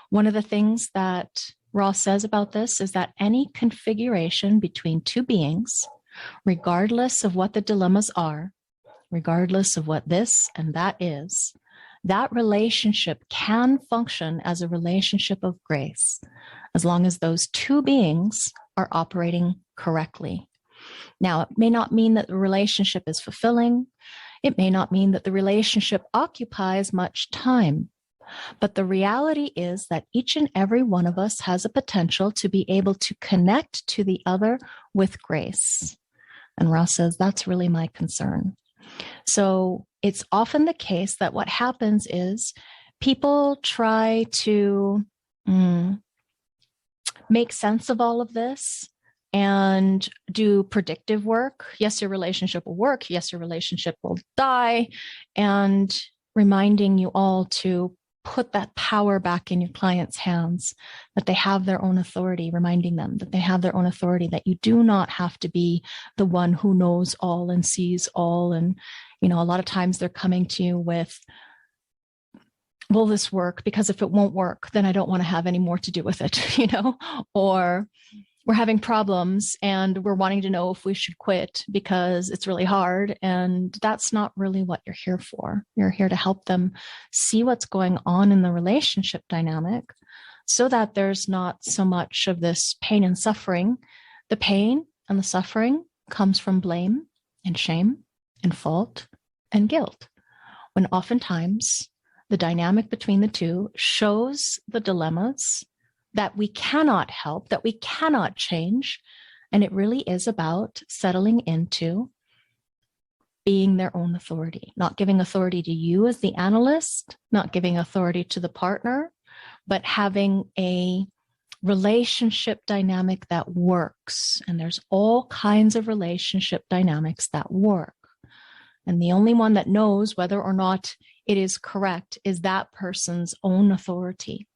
One of the things that Ross says about this is that any configuration between two beings, regardless of what the dilemmas are, regardless of what this and that is, that relationship can function as a relationship of grace, as long as those two beings are operating correctly. Now, it may not mean that the relationship is fulfilling. It may not mean that the relationship occupies much time. But the reality is that each and every one of us has a potential to be able to connect to the other with grace. And Ross says, that's really my concern. So it's often the case that what happens is people try to make sense of all of this and do predictive work. Yes, your relationship will work. Yes, your relationship will die. And reminding you all to put that power back in your client's hands, that they have their own authority, reminding them that they have their own authority, that you do not have to be the one who knows all and sees all. And, you know, a lot of times they're coming to you with, will this work? Because if it won't work, then I don't want to have any more to do with it, you know, or we're having problems and we're wanting to know if we should quit because it's really hard. And that's not really what you're here for. You're here to help them see what's going on in the relationship dynamic so that there's not so much of this pain and suffering. The pain and the suffering comes from blame and shame and fault and guilt, when oftentimes the dynamic between the two shows the dilemmas that we cannot help, that we cannot change. And it really is about settling into being their own authority, not giving authority to you as the analyst, not giving authority to the partner, but having a relationship dynamic that works. And there's all kinds of relationship dynamics that work. And the only one that knows whether or not it is correct is that person's own authority.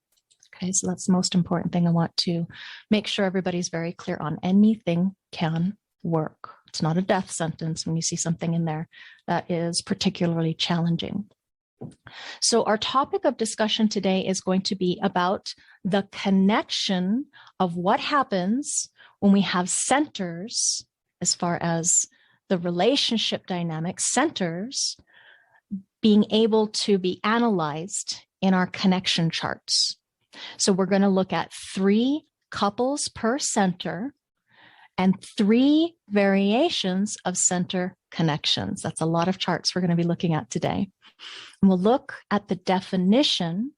Okay, so that's the most important thing I want to make sure everybody's very clear on. Anything can work. It's not a death sentence when you see something in there that is particularly challenging. So our topic of discussion today is going to be about the connection of what happens when we have centers, as far as the relationship dynamic, centers being able to be analyzed in our connection charts. So we're going to look at 3 couples per center and 3 variations of center connections. That's a lot of charts we're going to be looking at today. And we'll look at the definition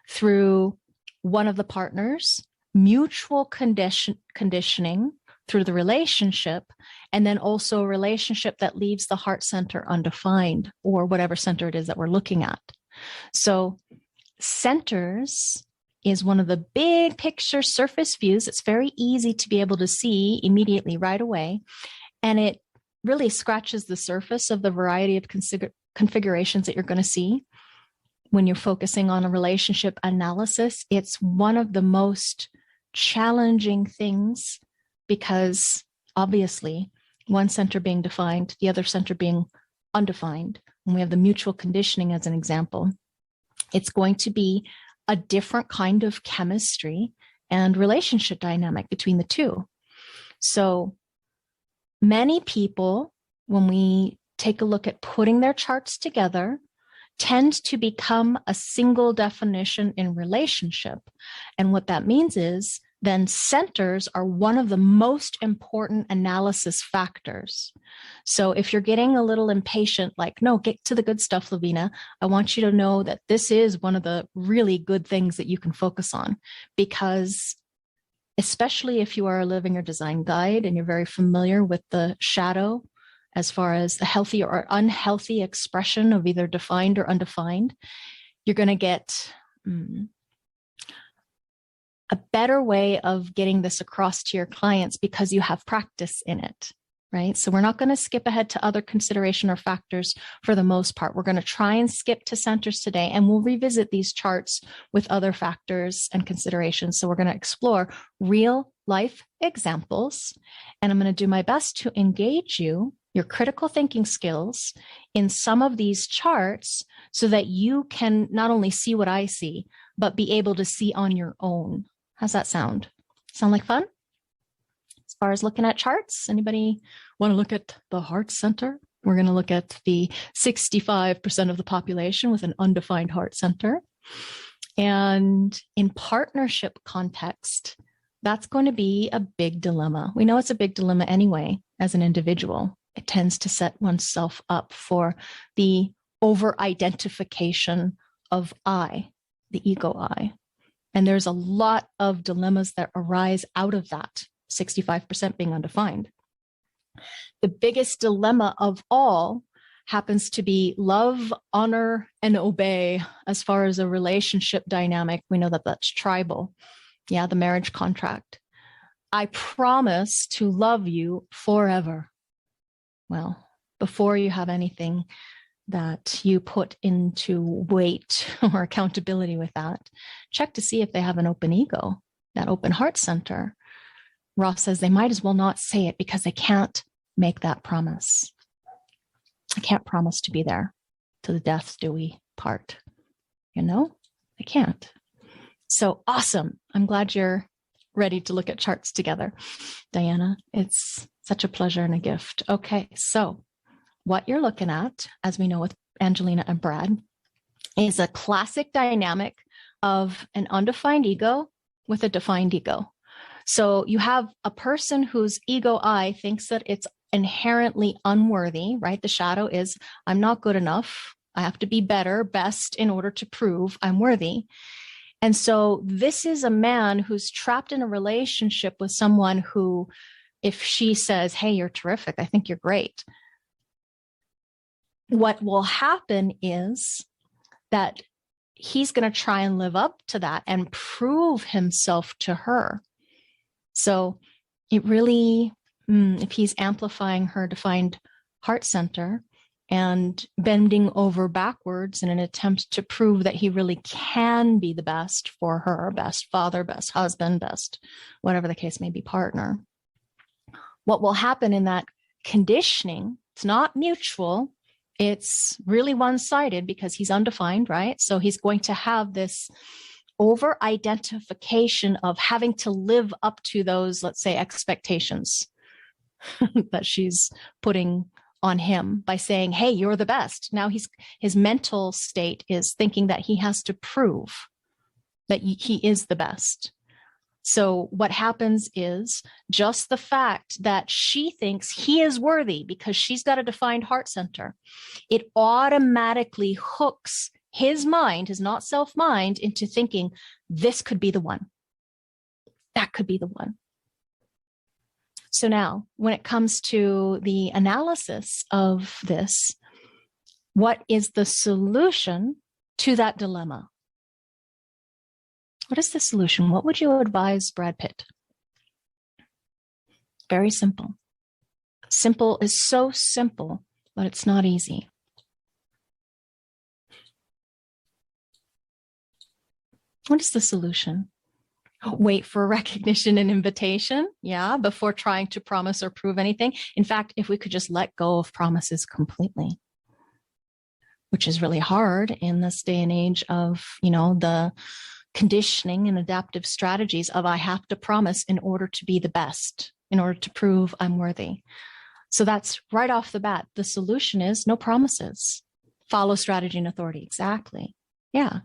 through one of the partners, mutual conditioning through the relationship, and then also a relationship that leaves the heart center undefined, or whatever center it is that we're looking at. So centers is one of the big picture surface views. It's very easy to be able to see immediately right away. And it really scratches the surface of the variety of configurations that you're going to see when you're focusing on a relationship analysis. It's one of the most challenging things because obviously one center being defined, the other center being undefined. And we have the mutual conditioning as an example. It's going to be a different kind of chemistry and relationship dynamic between the two. So many people, when we take a look at putting their charts together, tend to become a single definition in relationship. And what that means is then centers are one of the most important analysis factors. So if you're getting a little impatient, like, no, get to the good stuff, Laveena, I want you to know that this is one of the really good things that you can focus on, because especially if you are a living or design guide and you're very familiar with the shadow as far as the healthy or unhealthy expression of either defined or undefined, you're going to get a better way of getting this across to your clients because you have practice in it, right? So we're not going to skip ahead to other consideration or factors for the most part. We're going to try and skip to centers today, and we'll revisit these charts with other factors and considerations. So we're going to explore real life examples, and I'm going to do my best to engage you, your critical thinking skills, in some of these charts so that you can not only see what I see, but be able to see on your own. How's that sound? Sound like fun? As far as looking at charts, anybody want to look at the heart center? We're going to look at the 65% of the population with an undefined heart center. And in partnership context, that's going to be a big dilemma. We know it's a big dilemma anyway, as an individual. It tends to set oneself up for the over-identification of I, the ego I. And there's a lot of dilemmas that arise out of that, 65% being undefined. The biggest dilemma of all happens to be love, honor, and obey as far as a relationship dynamic. We know that that's tribal. Yeah, the marriage contract. I promise to love you forever. Well, before you have anything that you put into weight or accountability with that, check to see if they have an open ego, that open heart center. Ross says they might as well not say it because they can't make that promise. I can't promise to be there to the death do we part. You know, I can't. So awesome. I'm glad you're ready to look at charts together, Diana. It's such a pleasure and a gift. Okay, so what you're looking at, as we know with Angelina and Brad, is a classic dynamic of an undefined ego with a defined ego. So you have a person whose ego I thinks that it's inherently unworthy, right? The shadow is, I'm not good enough. I have to be better, best in order to prove I'm worthy. And so this is a man who's trapped in a relationship with someone who, if she says, hey, you're terrific, I think you're great, what will happen is that he's going to try and live up to that and prove himself to her. So it really, if he's amplifying her defined heart center and bending over backwards in an attempt to prove that he really can be the best for her, best father, best husband, best, whatever the case may be, partner, what will happen in that conditioning, it's not mutual, it's really one-sided because he's undefined, right? So he's going to have this over-identification of having to live up to those, let's say, expectations that she's putting on him by saying, hey, you're the best. Now his mental state is thinking that he has to prove that he is the best. So what happens is just the fact that she thinks he is worthy because she's got a defined heart center, it automatically hooks his mind, his not self mind, into thinking this could be the one. That could be the one. So now when it comes to the analysis of this, what is the solution to that dilemma? What is the solution? What would you advise Brad Pitt? Very simple. Simple is so simple, but it's not easy. What is the solution? Wait for recognition and invitation, yeah, before trying to promise or prove anything. In fact, if we could just let go of promises completely, which is really hard in this day and age of, the conditioning and adaptive strategies of I have to promise in order to be the best, in order to prove I'm worthy. So that's right off the bat. The solution is no promises. Follow strategy and authority. Exactly. Yeah.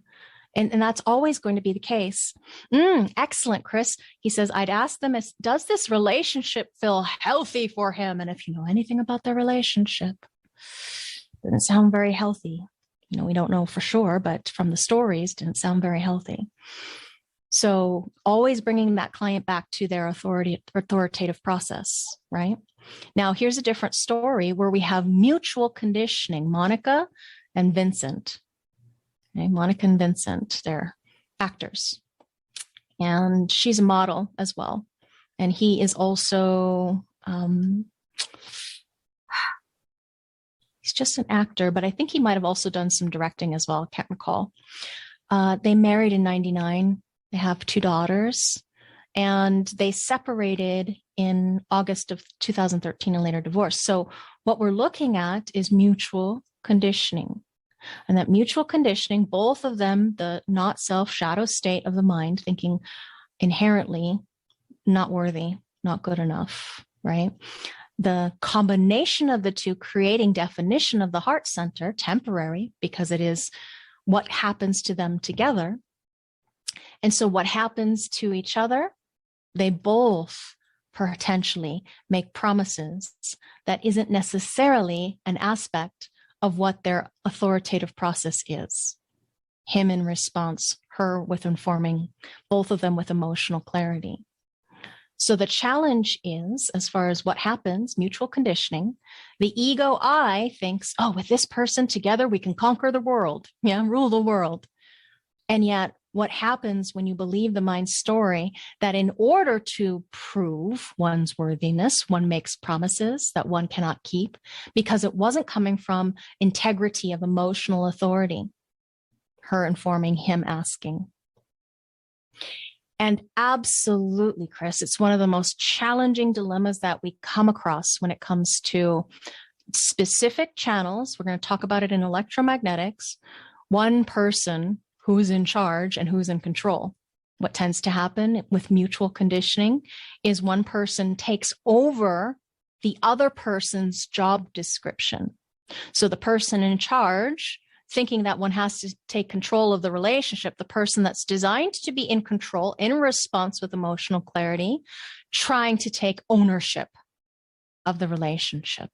And that's always going to be the case. Excellent, Chris. He says, I'd ask them, does this relationship feel healthy for him? And if you know anything about their relationship, it doesn't sound very healthy. We don't know for sure, but from the stories, didn't sound very healthy. So always bringing that client back to their authoritative process, right? Now, here's a different story where we have mutual conditioning, Monica and Vincent. Okay, Monica and Vincent, they're actors. And she's a model as well. And he is also, he's just an actor, but I think he might have also done some directing as well. I can't recall. They married in 99. They have 2 daughters. And they separated in August of 2013 and later divorced. So what we're looking at is mutual conditioning. And that mutual conditioning, both of them, the not self shadow state of the mind, thinking inherently not worthy, not good enough, right? The combination of the two creating definition of the heart center, temporary, because it is what happens to them together. And so what happens to each other, they both potentially make promises that isn't necessarily an aspect of what their authoritative process is. Him in response, her with informing, both of them with emotional clarity. So the challenge is, as far as what happens, mutual conditioning, the ego I thinks, oh, with this person together, we can conquer the world, rule the world. And yet what happens when you believe the mind's story, that in order to prove one's worthiness, one makes promises that one cannot keep because it wasn't coming from integrity of emotional authority, her informing, him asking. And absolutely, Chris, it's one of the most challenging dilemmas that we come across when it comes to specific channels. We're going to talk about it in electromagnetics. One person who's in charge and who's in control. What tends to happen with mutual conditioning is one person takes over the other person's job description. So the person in charge, thinking that one has to take control of the relationship, the person that's designed to be in control in response with emotional clarity, trying to take ownership of the relationship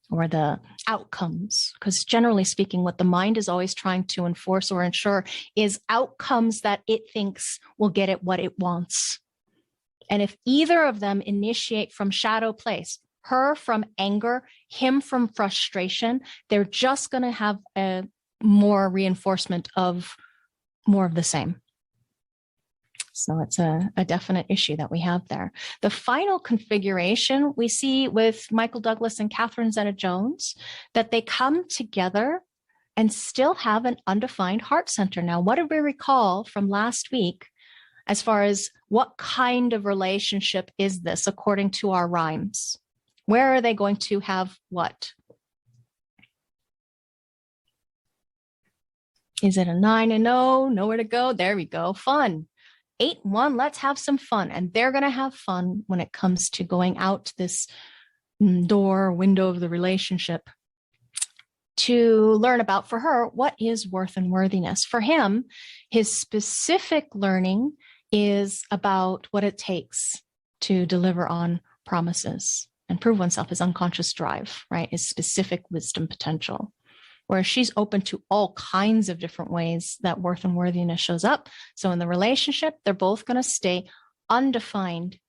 or the outcomes. Because generally speaking, what the mind is always trying to enforce or ensure is outcomes that it thinks will get it what it wants. And if either of them initiate from shadow place, her from anger, him from frustration, they're just going to have a more reinforcement of more of the same. So it's a definite issue that we have there. The final configuration we see with Michael Douglas and Catherine Zeta-Jones, that they come together and still have an undefined heart center. Now, what did we recall from last week as far as what kind of relationship is this according to our rhymes? Where are they going to have what? Is it a 9 and 0? Nowhere to go. There we go. Fun. 8-1, let's have some fun. And they're going to have fun when it comes to going out this door, window of the relationship to learn about, for her, what is worth and worthiness. For him, his specific learning is about what it takes to deliver on promises and prove oneself, his unconscious drive, right? His specific wisdom potential. Whereas she's open to all kinds of different ways that worth and worthiness shows up. So in the relationship, they're both going to stay undefined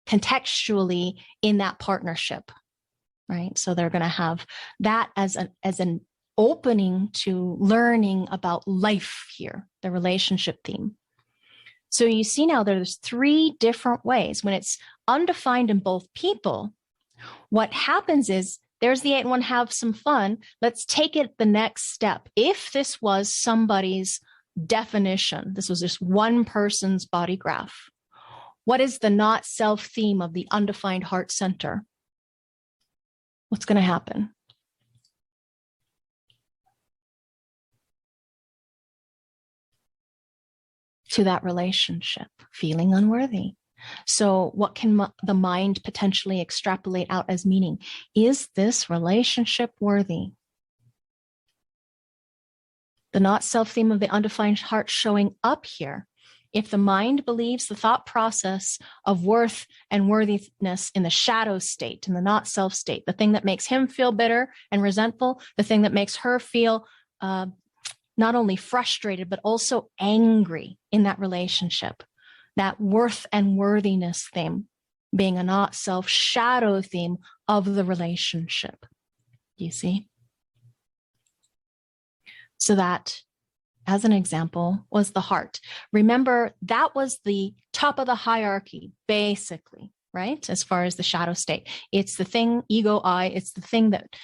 contextually in that partnership, right? So they're going to have that as an opening to learning about life here, the relationship theme. So you see now there's 3 different ways. When it's undefined in both people, what happens is there's the 8-1, have some fun. Let's take it the next step. If this was somebody's definition, this was just one person's body graph, what is the not self theme of the undefined heart center? What's going to happen? To that relationship, feeling unworthy. So what can the mind potentially extrapolate out as meaning? Is this relationship worthy? The not self theme of the undefined heart showing up here. If the mind believes the thought process of worth and worthiness in the shadow state, in the not self state, the thing that makes him feel bitter and resentful, the thing that makes her feel not only frustrated, but also angry in that relationship, that worth and worthiness theme being a not self shadow theme of the relationship. You see? So that, as an example, was the heart. Remember, that was the top of the hierarchy, basically, right? As far as the shadow state. It's the thing, ego I, it's the thing that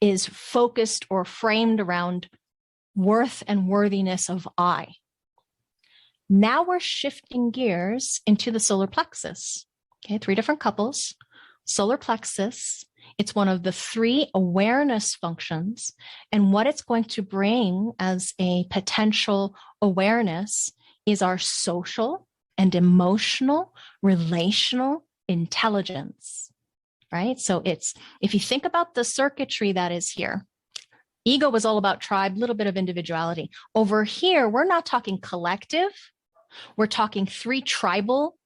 is focused or framed around worth and worthiness of I. Now we're shifting gears into the solar plexus. Okay, 3 different couples. Solar plexus It's one of the 3 awareness functions. And what it's going to bring as a potential awareness is our social and emotional, relational intelligence, right? So it's, if you think about the circuitry that is here, ego was all about tribe, little bit of individuality. Over here, we're not talking collective. We're talking 3 tribal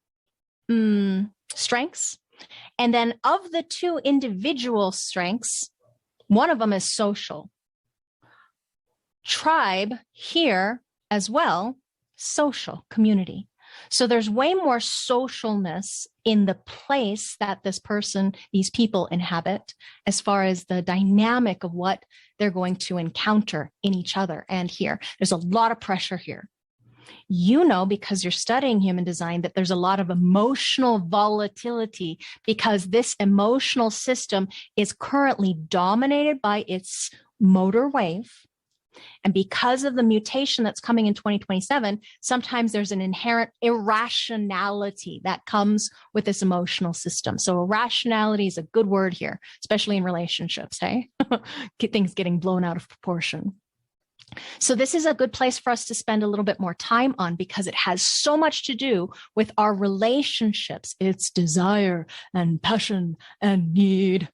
strengths. And then of the 2 individual strengths, one of them is social. Tribe here as well, social, community. So there's way more socialness in the place that this person, these people inhabit, as far as the dynamic of what they're going to encounter in each other and here. There's a lot of pressure here. You know, because you're studying human design, that there's a lot of emotional volatility because this emotional system is currently dominated by its motor wave. And because of the mutation that's coming in 2027, sometimes there's an inherent irrationality that comes with this emotional system. So irrationality is a good word here, especially in relationships, hey? Things getting blown out of proportion. So this is a good place for us to spend a little bit more time on because it has so much to do with our relationships. It's desire and passion and need,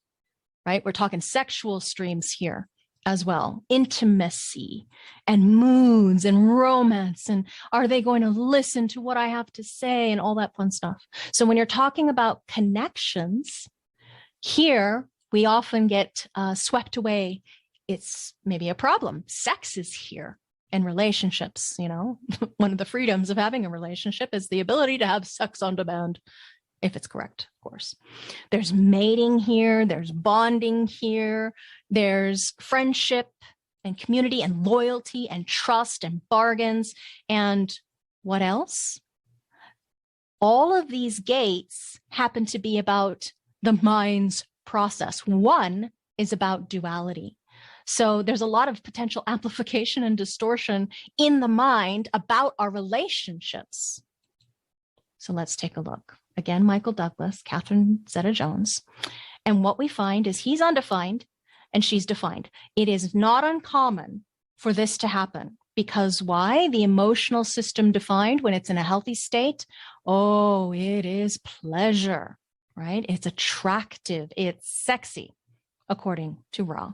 right? We're talking sexual streams here as well, intimacy and moods and romance. And are they going to listen to what I have to say and all that fun stuff? So when you're talking about connections, here we often get swept away. It's maybe a problem. Sex is here in relationships, you know. One of the freedoms of having a relationship is the ability to have sex on demand, if it's correct, of course. There's mating here, there's bonding here, there's friendship and community and loyalty and trust and bargains. And what else? All of these gates happen to be about the mind's process. One is about duality. So there's a lot of potential amplification and distortion in the mind about our relationships. So let's take a look. Again, Michael Douglas, Catherine Zeta-Jones. And what we find is he's undefined and she's defined. It is not uncommon for this to happen because why? The emotional system defined when it's in a healthy state. Oh, it is pleasure, right? It's attractive. It's sexy, according to Ra.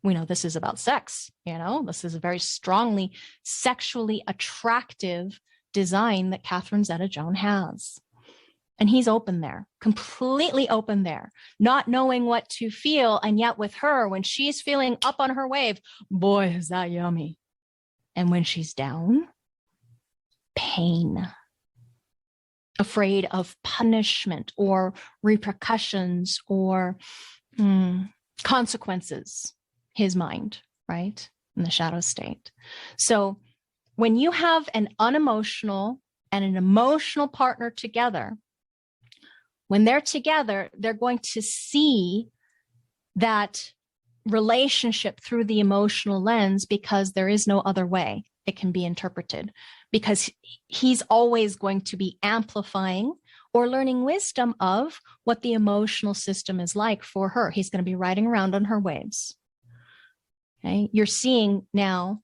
We know this is about sex, you know, this is a very strongly sexually attractive design that Catherine Zeta-Jones has. And he's open there, completely open there, not knowing what to feel. And yet with her, when she's feeling up on her wave, boy, is that yummy. And when she's down, pain, afraid of punishment or repercussions or consequences. His mind, right? In the shadow state. So when you have an unemotional and an emotional partner together, when they're together, they're going to see that relationship through the emotional lens because there is no other way it can be interpreted, because he's always going to be amplifying or learning wisdom of what the emotional system is like for her. He's going to be riding around on her waves. Okay, you're seeing now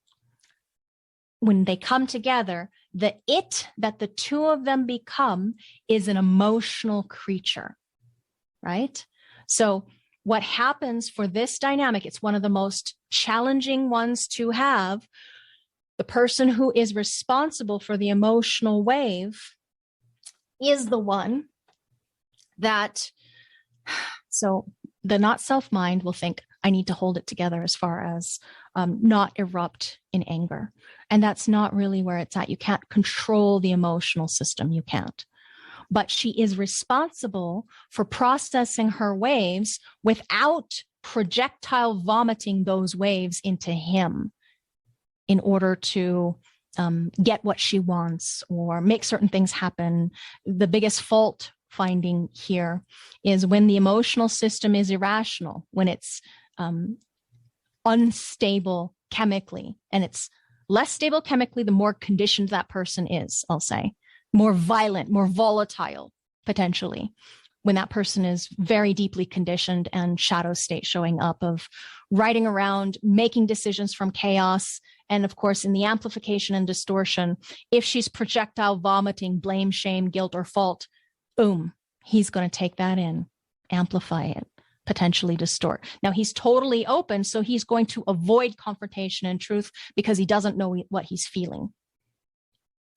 when they come together, the it that the 2 of them become is an emotional creature, right? So what happens for this dynamic, it's one of the most challenging ones to have. The person who is responsible for the emotional wave is the one that, so the not self mind will think, I need to hold it together as far as not erupt in anger. And that's not really where it's at. You can't control the emotional system. You can't. But she is responsible for processing her waves without projectile vomiting those waves into him in order to get what she wants or make certain things happen. The biggest fault finding here is when the emotional system is irrational, when it's unstable chemically, and it's less stable chemically the more conditioned that person is, I'll say, more violent, more volatile potentially. when that person is very deeply conditioned and shadow state showing up of riding around, making decisions from chaos. And of course, in the amplification and distortion, if she's projectile vomiting, blame, shame, guilt, or fault, boom, he's going to take that in, amplify it, potentially distort. Now he's totally open, so he's going to avoid confrontation and truth because he doesn't know what he's feeling.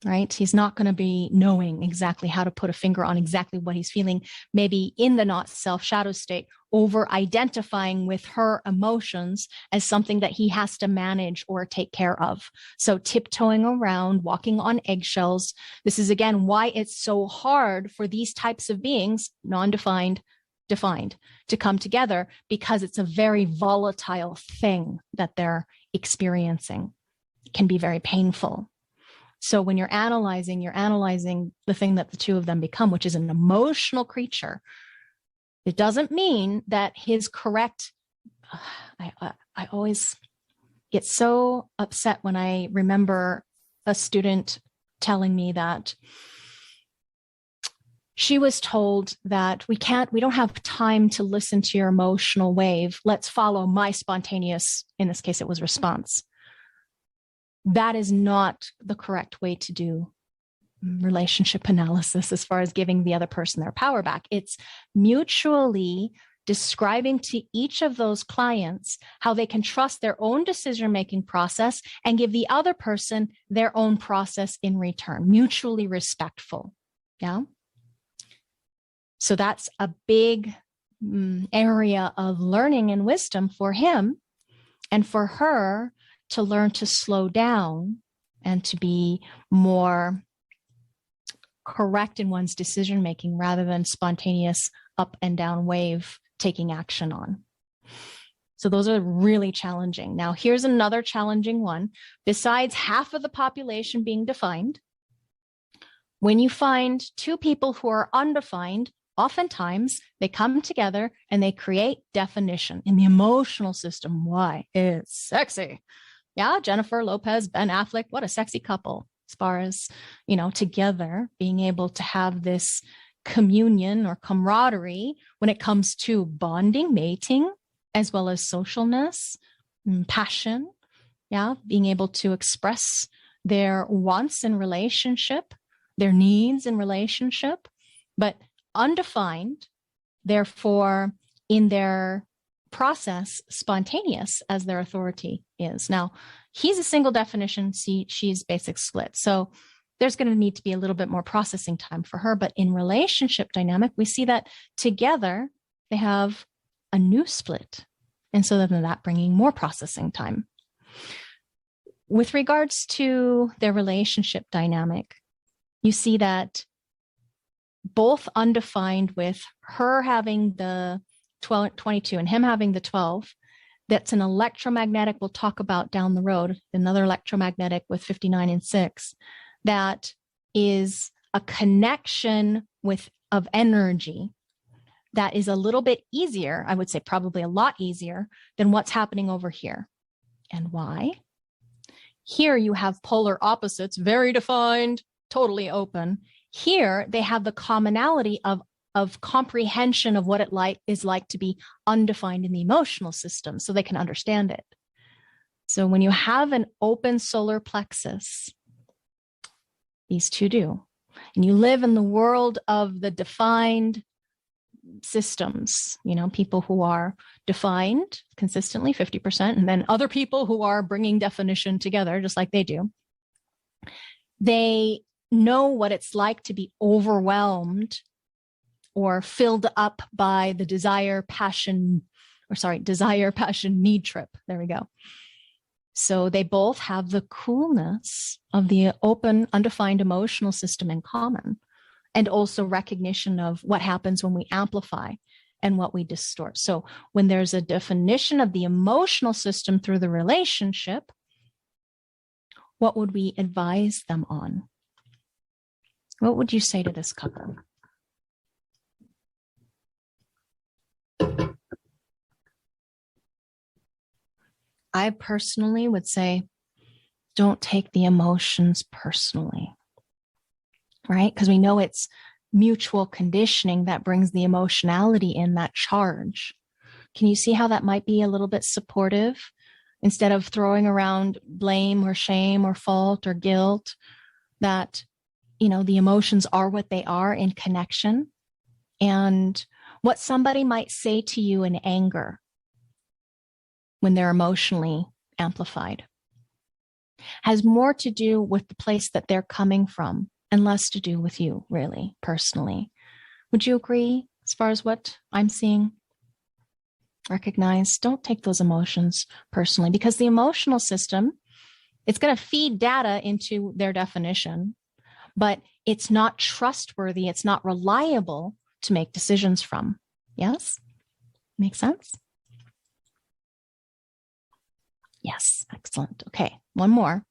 Right? He's not going to be knowing exactly how to put a finger on exactly what he's feeling, maybe in the not self shadow state, over identifying with her emotions as something that he has to manage or take care of. So tiptoeing around, walking on eggshells. This is again why it's so hard for these types of beings, non-defined, defined, to come together, because it's a very volatile thing that they're experiencing. It can be very painful. So when you're analyzing the thing that the two of them become, which is an emotional creature. It doesn't mean that his correct, I always get so upset when I remember a student telling me that she was told that we don't have time to listen to your emotional wave. Let's follow my spontaneous, in this case, it was response. That is not the correct way to do relationship analysis as far as giving the other person their power back. It's mutually describing to each of those clients how they can trust their own decision-making process and give the other person their own process in return, mutually respectful. Yeah. So that's a big area of learning and wisdom for him, and for her to learn to slow down and to be more correct in one's decision making rather than spontaneous up and down wave taking action on. So those are really challenging. Now, here's another challenging one. Besides half of the population being defined, when you find two people who are undefined, oftentimes they come together and they create definition in the emotional system. Why? It's sexy. Yeah, Jennifer Lopez, Ben Affleck, what a sexy couple, as far as, together being able to have this communion or camaraderie when it comes to bonding, mating, as well as socialness, passion. Yeah, being able to express their wants in relationship, their needs in relationship, but undefined, therefore, in their process, spontaneous as their authority is. Now, he's a single definition, she's basic split. So there's going to need to be a little bit more processing time for her. But in relationship dynamic, we see that together they have a new split. And so then that bringing more processing time. With regards to their relationship dynamic, you see that both undefined, with her having the 22 and him having the 12, that's an electromagnetic we'll talk about down the road, another electromagnetic with 59 and 6, that is a connection of energy that is a little bit easier, I would say probably a lot easier than what's happening over here. And why? Here you have polar opposites, very defined, totally open. Here they have the commonality of comprehension of what it is like to be undefined in the emotional system, so they can understand it. So when you have an open solar plexus, these two do, and you live in the world of the defined systems, people who are defined consistently 50%, and then other people who are bringing definition together just like they do. They know what it's like to be overwhelmed or filled up by the desire, passion, need trip. There we go. So they both have the coolness of the open, undefined emotional system in common, and also recognition of what happens when we amplify and what we distort. So when there's a definition of the emotional system through the relationship, what would we advise them on? What would you say to this couple? I personally would say, don't take the emotions personally, right? Because we know it's mutual conditioning that brings the emotionality in, that charge. Can you see how that might be a little bit supportive? Instead of throwing around blame or shame or fault or guilt, that, the emotions are what they are in connection. And what somebody might say to you in anger when they're emotionally amplified has more to do with the place that they're coming from and less to do with you, really, personally. Would you agree as far as what I'm seeing? Recognize, don't take those emotions personally, because the emotional system, it's going to feed data into their definition, but it's not trustworthy. It's not reliable to make decisions from. Yes? Makes sense? Yes, excellent. Okay, one more.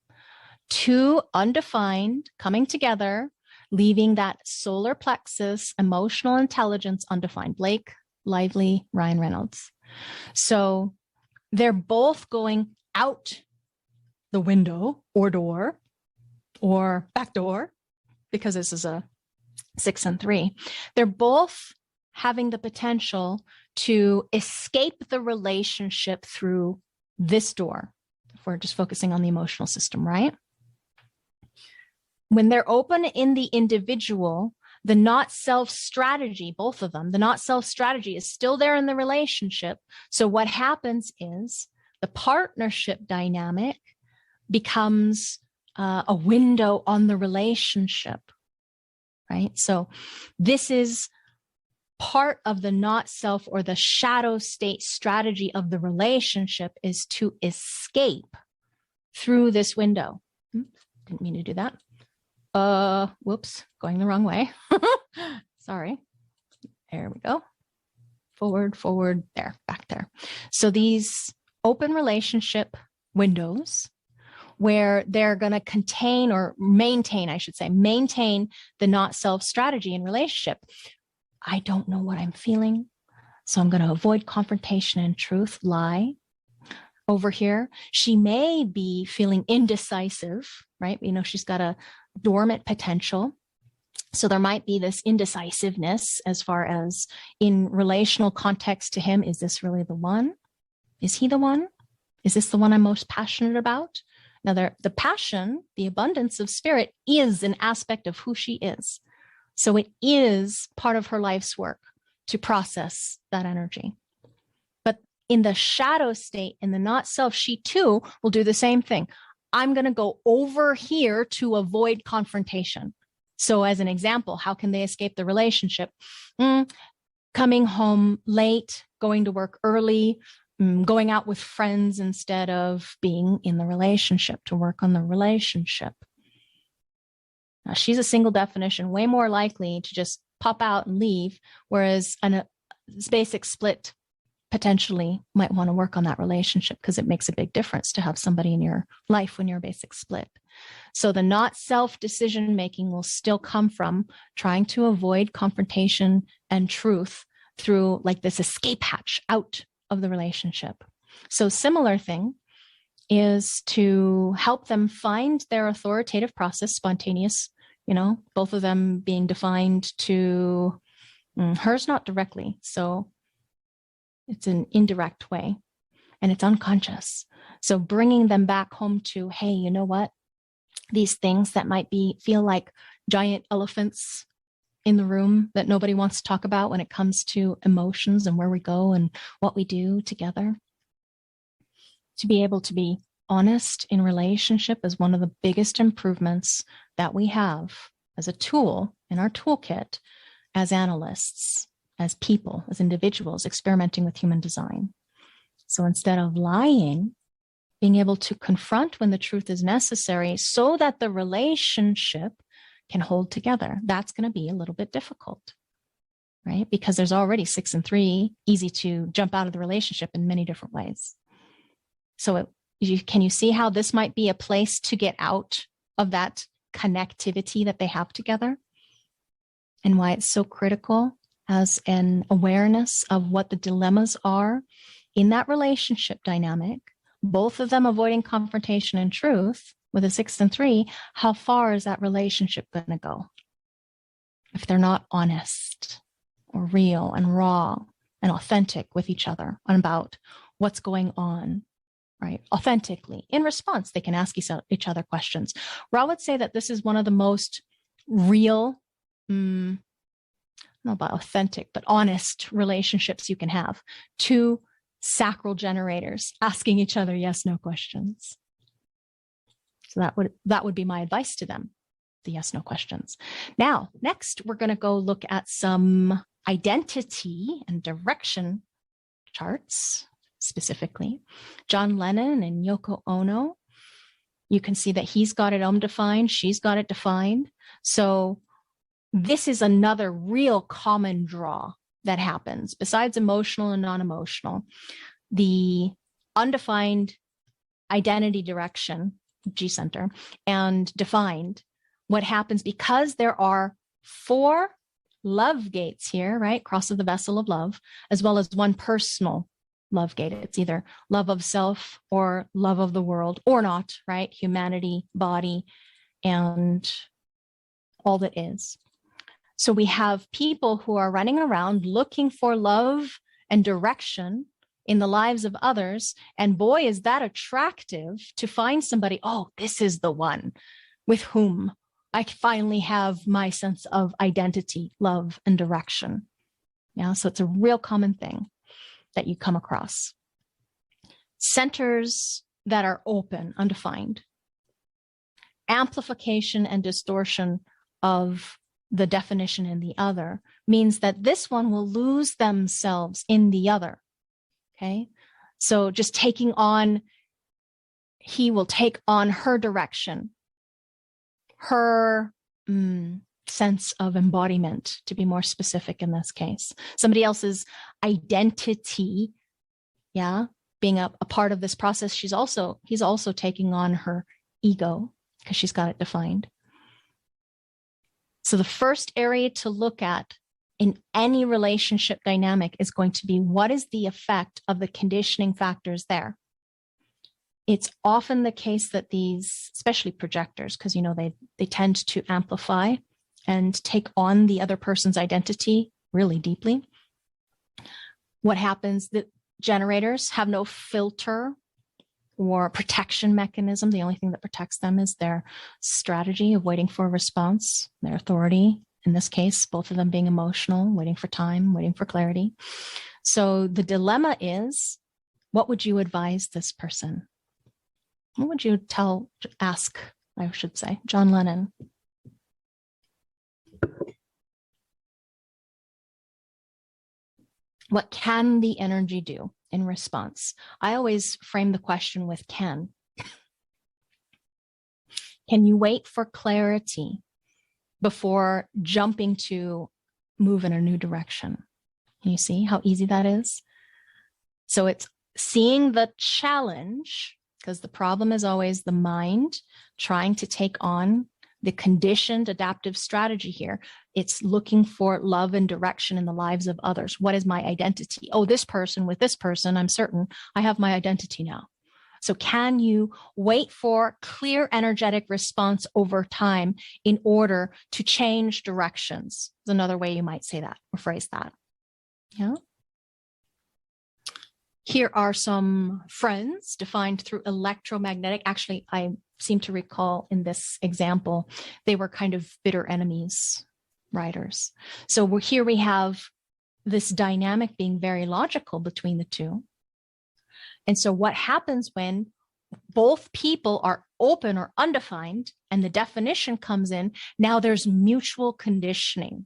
2 undefined coming together, leaving that solar plexus, emotional intelligence undefined. Blake Lively, Ryan Reynolds. So they're both going out the window or door or back door, because this is a 6 and 3. They're both having the potential to escape the relationship through this door, if we're just focusing on the emotional system, right? When they're open in the individual, the not self strategy, both of them, the not self strategy is still there in the relationship. So what happens is the partnership dynamic becomes a window on the relationship, right? So this is part of the not self or the shadow state strategy of the relationship, is to escape through this window. Didn't mean to do that. Whoops, going the wrong way. Sorry. There we go. Forward, there, back there. So these open relationship windows where they're going to contain or maintain, I should say, maintain the not self strategy in relationship. I don't know what I'm feeling, so I'm going to avoid confrontation and truth, lie. Over here, she may be feeling indecisive, right? She's got a dormant potential. So there might be this indecisiveness as far as in relational context to him. Is this really the one? Is he the one? Is this the one I'm most passionate about? Now, the passion, the abundance of spirit is an aspect of who she is. So it is part of her life's work to process that energy. But in the shadow state, in the not self, she too will do the same thing. I'm going to go over here to avoid confrontation. So as an example, how can they escape the relationship? Coming home late, going to work early, going out with friends instead of being in the relationship, to work on the relationship. Now, she's a single definition, way more likely to just pop out and leave, whereas a basic split potentially might want to work on that relationship because it makes a big difference to have somebody in your life when you're a basic split. So the not self decision making will still come from trying to avoid confrontation and truth through like this escape hatch out of the relationship. So similar thing is to help them find their authoritative process, spontaneous, both of them being defined to hers, not directly. So it's an indirect way and it's unconscious. So bringing them back home to, hey, you know what? These things that might feel like giant elephants in the room that nobody wants to talk about when it comes to emotions and where we go and what we do together. To be able to be honest in relationship is one of the biggest improvements that we have as a tool in our toolkit as analysts, as people, as individuals experimenting with human design. So instead of lying, being able to confront when the truth is necessary so that the relationship can hold together. That's going to be a little bit difficult, right? Because there's already 6 and 3, easy to jump out of the relationship in many different ways. So can you see how this might be a place to get out of that connectivity that they have together? And why it's so critical as an awareness of what the dilemmas are in that relationship dynamic, both of them avoiding confrontation and truth with a 6 and 3, how far is that relationship going to go? If they're not honest or real and raw and authentic with each other and about what's going on, right? Authentically. In response, they can ask each other questions. Where I would say that this is one of the most real, not about authentic, but honest relationships you can have. Two sacral generators asking each other yes/no questions. So that would be my advice to them, the yes/no questions. Now, next, we're going to go look at some identity and direction charts, specifically. John Lennon and Yoko Ono, you can see that he's got it undefined, she's got it defined. So this is another real common draw that happens besides emotional and non-emotional. The undefined identity direction, G center, and defined, what happens because there are 4 love gates here, right? Cross of the vessel of love, as well as 1 personal love gate. It's either love of self or love of the world or not, right? Humanity, body, and all that is. So we have people who are running around looking for love and direction in the lives of others. And boy, is that attractive to find somebody, oh, this is the one with whom I finally have my sense of identity, love, and direction. Yeah, so it's a real common thing that you come across. Centers that are open, undefined. Amplification and distortion of the definition in the other means that this one will lose themselves in the other. Okay, so just taking on, he will take on her direction, her sense of embodiment, to be more specific in this case. Somebody else's identity, yeah, being a part of this process. He's also taking on her ego because she's got it defined. So the first area to look at in any relationship dynamic is going to be, what is the effect of the conditioning factors there? It's often the case that these, especially projectors, because you know they tend to amplify and take on the other person's identity really deeply. What happens, the generators have no filter or protection mechanism. The only thing that protects them is their strategy of waiting for a response, their authority. In this case, both of them being emotional, waiting for time, waiting for clarity. So the dilemma is, what would you advise this person? What would you ask, I should say, John Lennon? What can the energy do in response? I always frame the question with can. Can you wait for clarity before jumping to move in a new direction? Can you see how easy that is? So it's seeing the challenge, because the problem is always the mind trying to take on the conditioned adaptive strategy here. It's looking for love and direction in the lives of others. What is my identity? Oh, this person with this person, I'm certain I have my identity now. So can you wait for clear energetic response over time in order to change directions? Is another way you might say that or phrase that. Yeah. Here are some friends defined through electromagnetic. Actually, I seem to recall in this example, they were kind of bitter enemies, writers. So here we have this dynamic being very logical between the two. And so what happens when both people are open or undefined and the definition comes in, now there's mutual conditioning,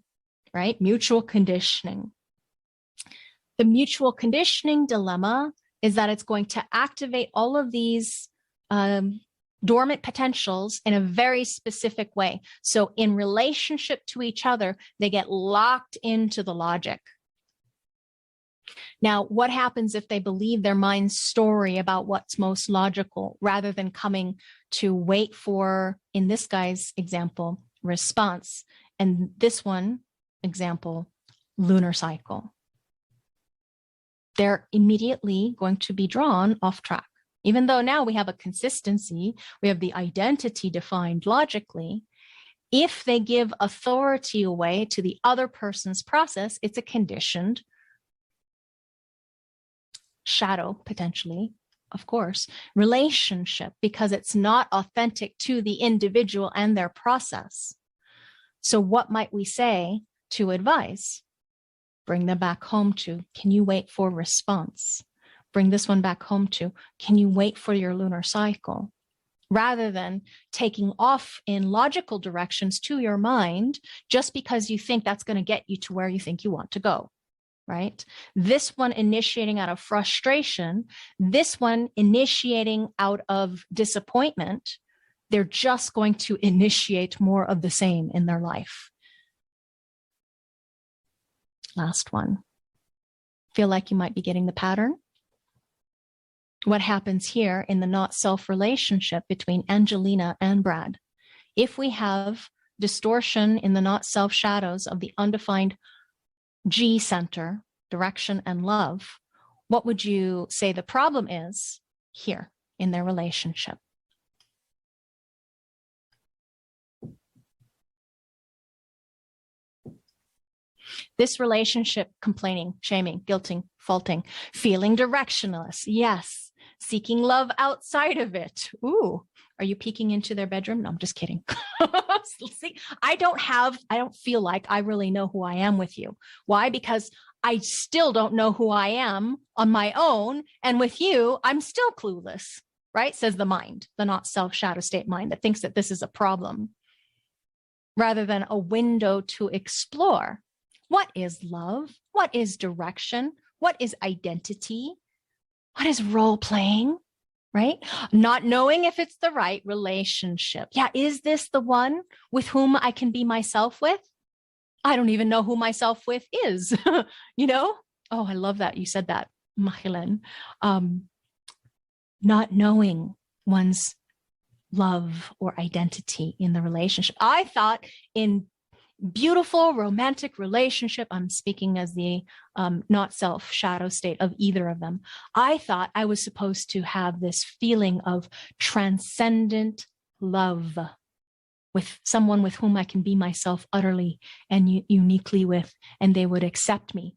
right? Mutual conditioning. The mutual conditioning dilemma is that it's going to activate all of these dormant potentials in a very specific way. So in relationship to each other, they get locked into the logic. Now, what happens if they believe their mind's story about what's most logical rather than coming to wait for, in this guy's example, response, and this one example, lunar cycle? They're immediately going to be drawn off track. Even though now we have a consistency, we have the identity defined logically, If they give authority away to the other person's process, it's a conditioned shadow, potentially, of course, relationship, because it's not authentic to the individual and their process. So what might we say to advise? Bring them back home to, can you wait for response? Bring this one back home to, can you wait for your lunar cycle? Rather than taking off in logical directions to your mind, just because you think that's going to get you to where you think you want to go, right? This one initiating out of frustration, this one initiating out of disappointment, they're just going to initiate more of the same in their life. Last one. Feel like you might be getting the pattern? What happens here in the not self relationship between Angelina and Brad? If we have distortion in the not self shadows of the undefined G center, direction and love, what would you say the problem is here in their relationship? This relationship, complaining, shaming, guilting, faulting, feeling directionless. Yes. Seeking love outside of it. Ooh, are you peeking into their bedroom? No, I'm just kidding. See, I don't feel like I really know who I am with you. Why? Because I still don't know who I am on my own. And with you, I'm still clueless, right? Says the mind, the not self shadow state mind that thinks that this is a problem rather than a window to explore. What is love? What is direction? What is identity? What is role playing, right? Not knowing if it's the right relationship. Yeah, is this the one with whom I can be myself with? I don't even know who myself with is, you know? Oh, I love that you said that, Machilen. Not knowing one's love or identity in the relationship. I thought in beautiful romantic relationship, I'm speaking as the not self shadow state of either of them, I thought I was supposed to have this feeling of transcendent love with someone with whom I can be myself utterly and uniquely with, and they would accept me,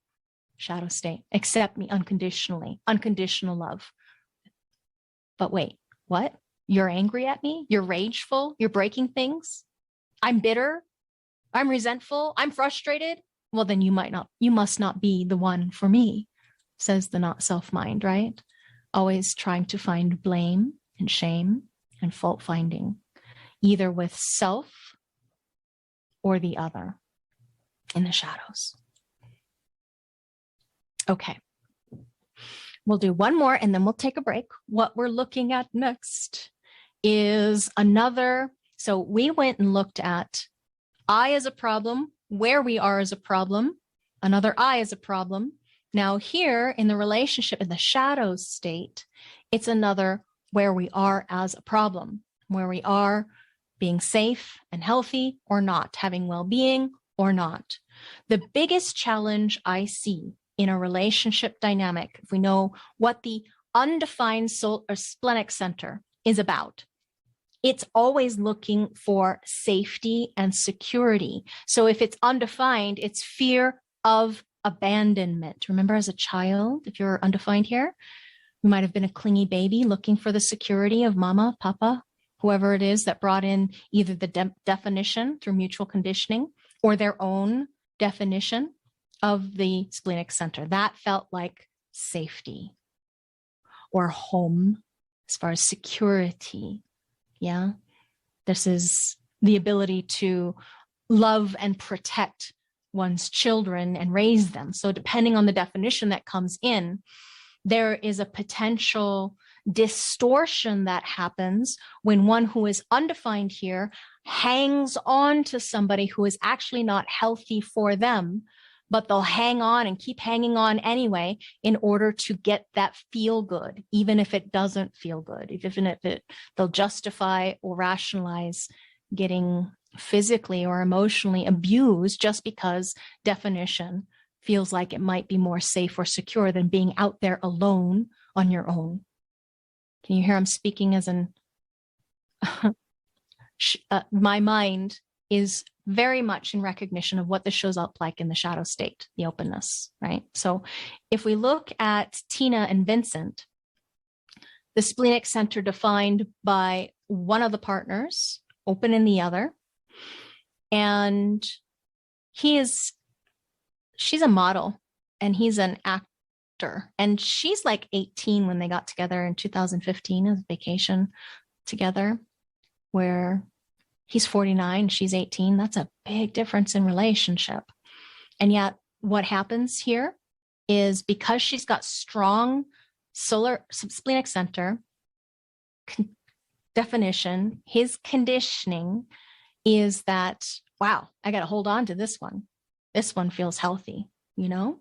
shadow state, accept me unconditionally, unconditional love. But wait, what? You're angry at me? You're rageful? You're breaking things? I'm bitter? I'm resentful, I'm frustrated. Well, then you must not be the one for me, says the not self mind, right? Always trying to find blame and shame and fault finding, either with self or the other in the shadows. Okay. We'll do one more and then we'll take a break. What we're looking at next is another. So we went and looked at I as a problem, where we are as a problem, another I as a problem. Now here in the relationship in the shadow state, it's another where we are as a problem, where we are being safe and healthy or not, having well-being or not. The biggest challenge I see in a relationship dynamic, if we know what the undefined soul or splenic center is about, it's always looking for safety and security. So if it's undefined, it's fear of abandonment. Remember as a child, if you're undefined here, you might have been a clingy baby looking for the security of mama, papa, whoever it is that brought in either the definition through mutual conditioning or their own definition of the splenic center. That felt like safety or home as far as security. Yeah, this is the ability to love and protect one's children and raise them. So depending on the definition that comes in, there is a potential distortion that happens when one who is undefined here hangs on to somebody who is actually not healthy for them, but they'll hang on and keep hanging on anyway in order to get that feel good, even if it doesn't feel good, even if they'll justify or rationalize getting physically or emotionally abused just because definition feels like it might be more safe or secure than being out there alone on your own. Can you hear I'm speaking as in my mind is very much in recognition of what this shows up like in the shadow state, the openness, right? So if we look at Tina and Vincent, the splenic center defined by one of the partners, open in the other, and she's a model and he's an actor, and she's like 18 when they got together in 2015 as a vacation together, where he's 49, she's 18. That's a big difference in relationship. And yet what happens here is, because she's got strong splenic center definition, his conditioning is that, wow, I got to hold on to this one. This one feels healthy, you know?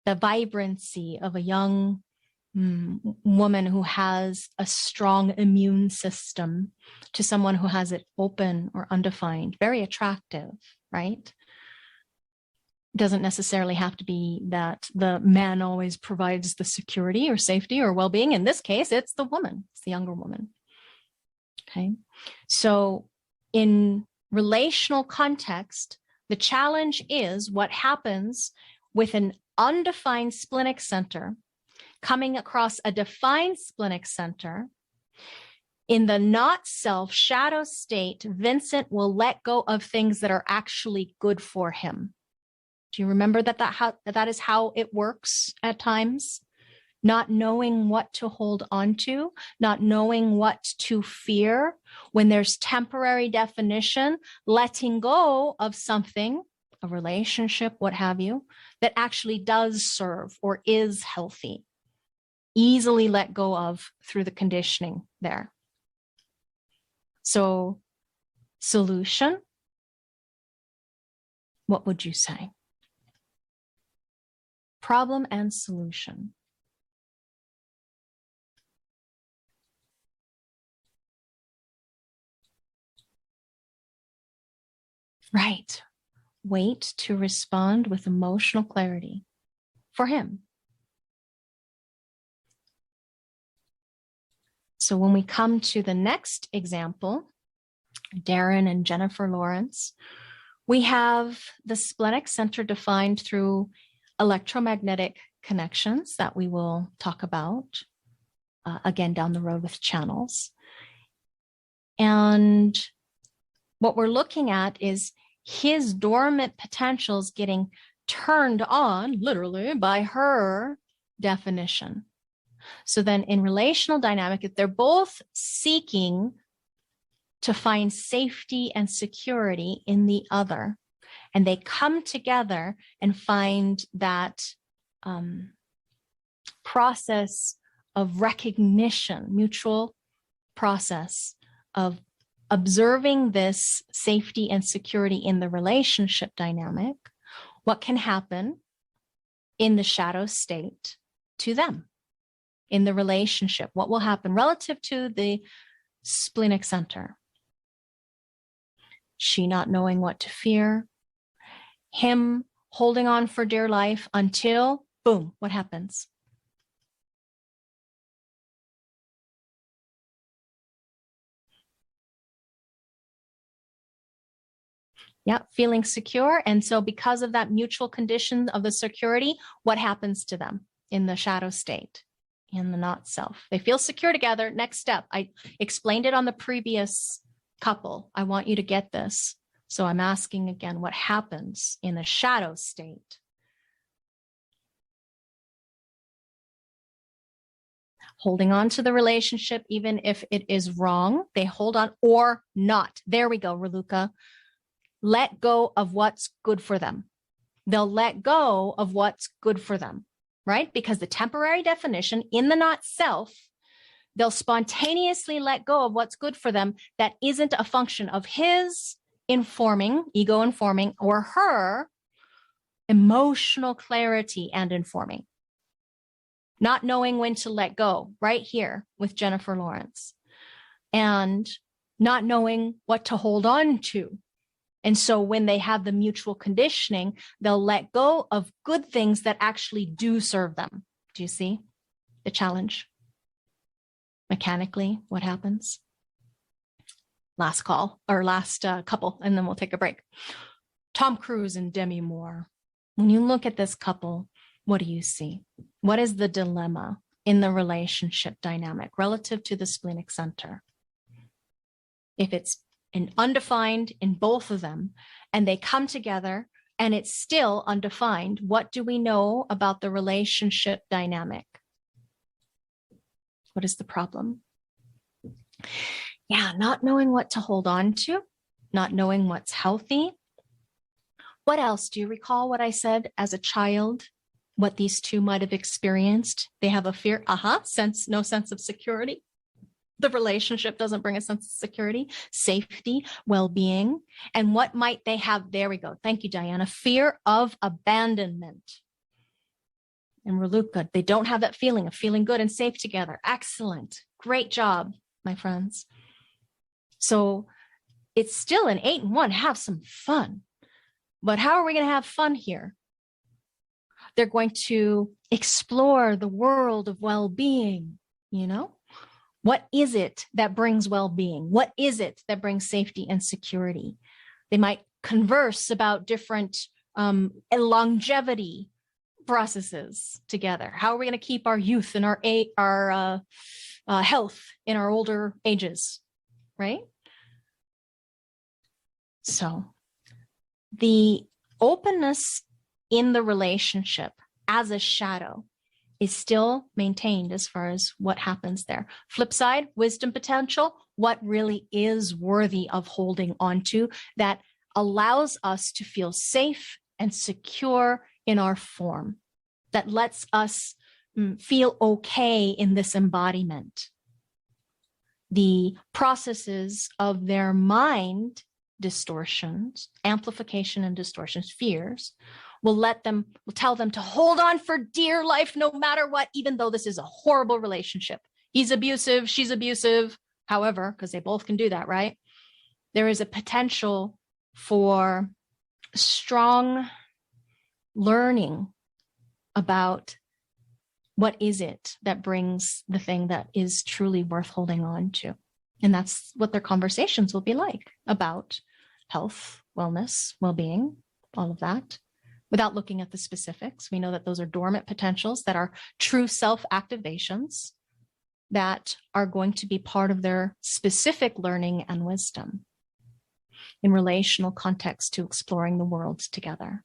The vibrancy of a young woman who has a strong immune system to someone who has it open or undefined, very attractive, right? Doesn't necessarily have to be that the man always provides the security or safety or well-being. In this case, it's the woman, it's the younger woman. Okay. So in relational context, the challenge is what happens with an undefined splenic center coming across a defined splenic center. In the not self shadow state, Vincent will let go of things that are actually good for him. Do you remember that is how it works at times? Not knowing what to hold on to, not knowing what to fear. When there's temporary definition, letting go of something, a relationship, what have you, that actually does serve or is healthy. Easily let go of through the conditioning there. So, solution, what would you say? Problem and solution. Right. Wait to respond with emotional clarity for him. So when we come to the next example, Darren and Jennifer Lawrence, we have the splenic center defined through electromagnetic connections that we will talk about again down the road with channels. And what we're looking at is his dormant potentials getting turned on, literally, by her definition. So then in relational dynamic, if they're both seeking to find safety and security in the other, and they come together and find that process of recognition, mutual process of observing this safety and security in the relationship dynamic, what can happen in the shadow state to them in the relationship? What will happen relative to the splenic center? She not knowing what to fear, him holding on for dear life until, boom, what happens? Yeah, feeling secure. And so because of that mutual condition of the security, what happens to them in the shadow state, in the not self? They feel secure together. Next step. I explained it on the previous couple. I want you to get this. So I'm asking again, what happens in the shadow state? Holding on to the relationship, even if it is wrong, they hold on or not. There we go, Raluca. Let go of what's good for them. They'll let go of what's good for them, right? Because the temporary definition in the not self, they'll spontaneously let go of what's good for them that isn't a function of his informing, ego informing, or her emotional clarity and informing. Not knowing when to let go, right here with Jennifer Lawrence, and not knowing what to hold on to. And so when they have the mutual conditioning, they'll let go of good things that actually do serve them. Do you see the challenge? Mechanically, what happens? last call or last couple, and then we'll take a break. Tom Cruise and Demi Moore. When you look at this couple, what do you see? What is the dilemma in the relationship dynamic relative to the splenic center? If it's an undefined in both of them and they come together and it's still undefined, what do we know about the relationship dynamic? What is the problem? Yeah, not knowing what to hold on to, not knowing what's healthy. What else? Do you recall what I said as a child, what these two might have experienced? They have a fear, no sense of security. The relationship doesn't bring a sense of security, safety, well-being. And what might they have? There we go. Thank you, Diana. Fear of abandonment. And Raluca, they don't have that feeling of feeling good and safe together. Excellent. Great job, my friends. So it's still an 8 and 1. Have some fun. But how are we going to have fun here? They're going to explore the world of well-being, you know? What is it that brings well-being? What is it that brings safety and security? They might converse about different longevity processes together. How are we going to keep our youth and our health in our older ages, right? So the openness in the relationship as a shadow is still maintained as far as what happens there. Flip side, wisdom potential, what really is worthy of holding on to that allows us to feel safe and secure in our form, that lets us feel okay in this embodiment. The processes of their mind distortions, amplification and distortions, fears, will tell them to hold on for dear life no matter what, even though this is a horrible relationship. He's abusive, she's abusive. However, because they both can do that, right? There is a potential for strong learning about what is it that brings the thing that is truly worth holding on to. And that's what their conversations will be like about health, wellness, well-being, all of that. Without looking at the specifics, we know that those are dormant potentials that are true self-activations that are going to be part of their specific learning and wisdom in relational context to exploring the world together.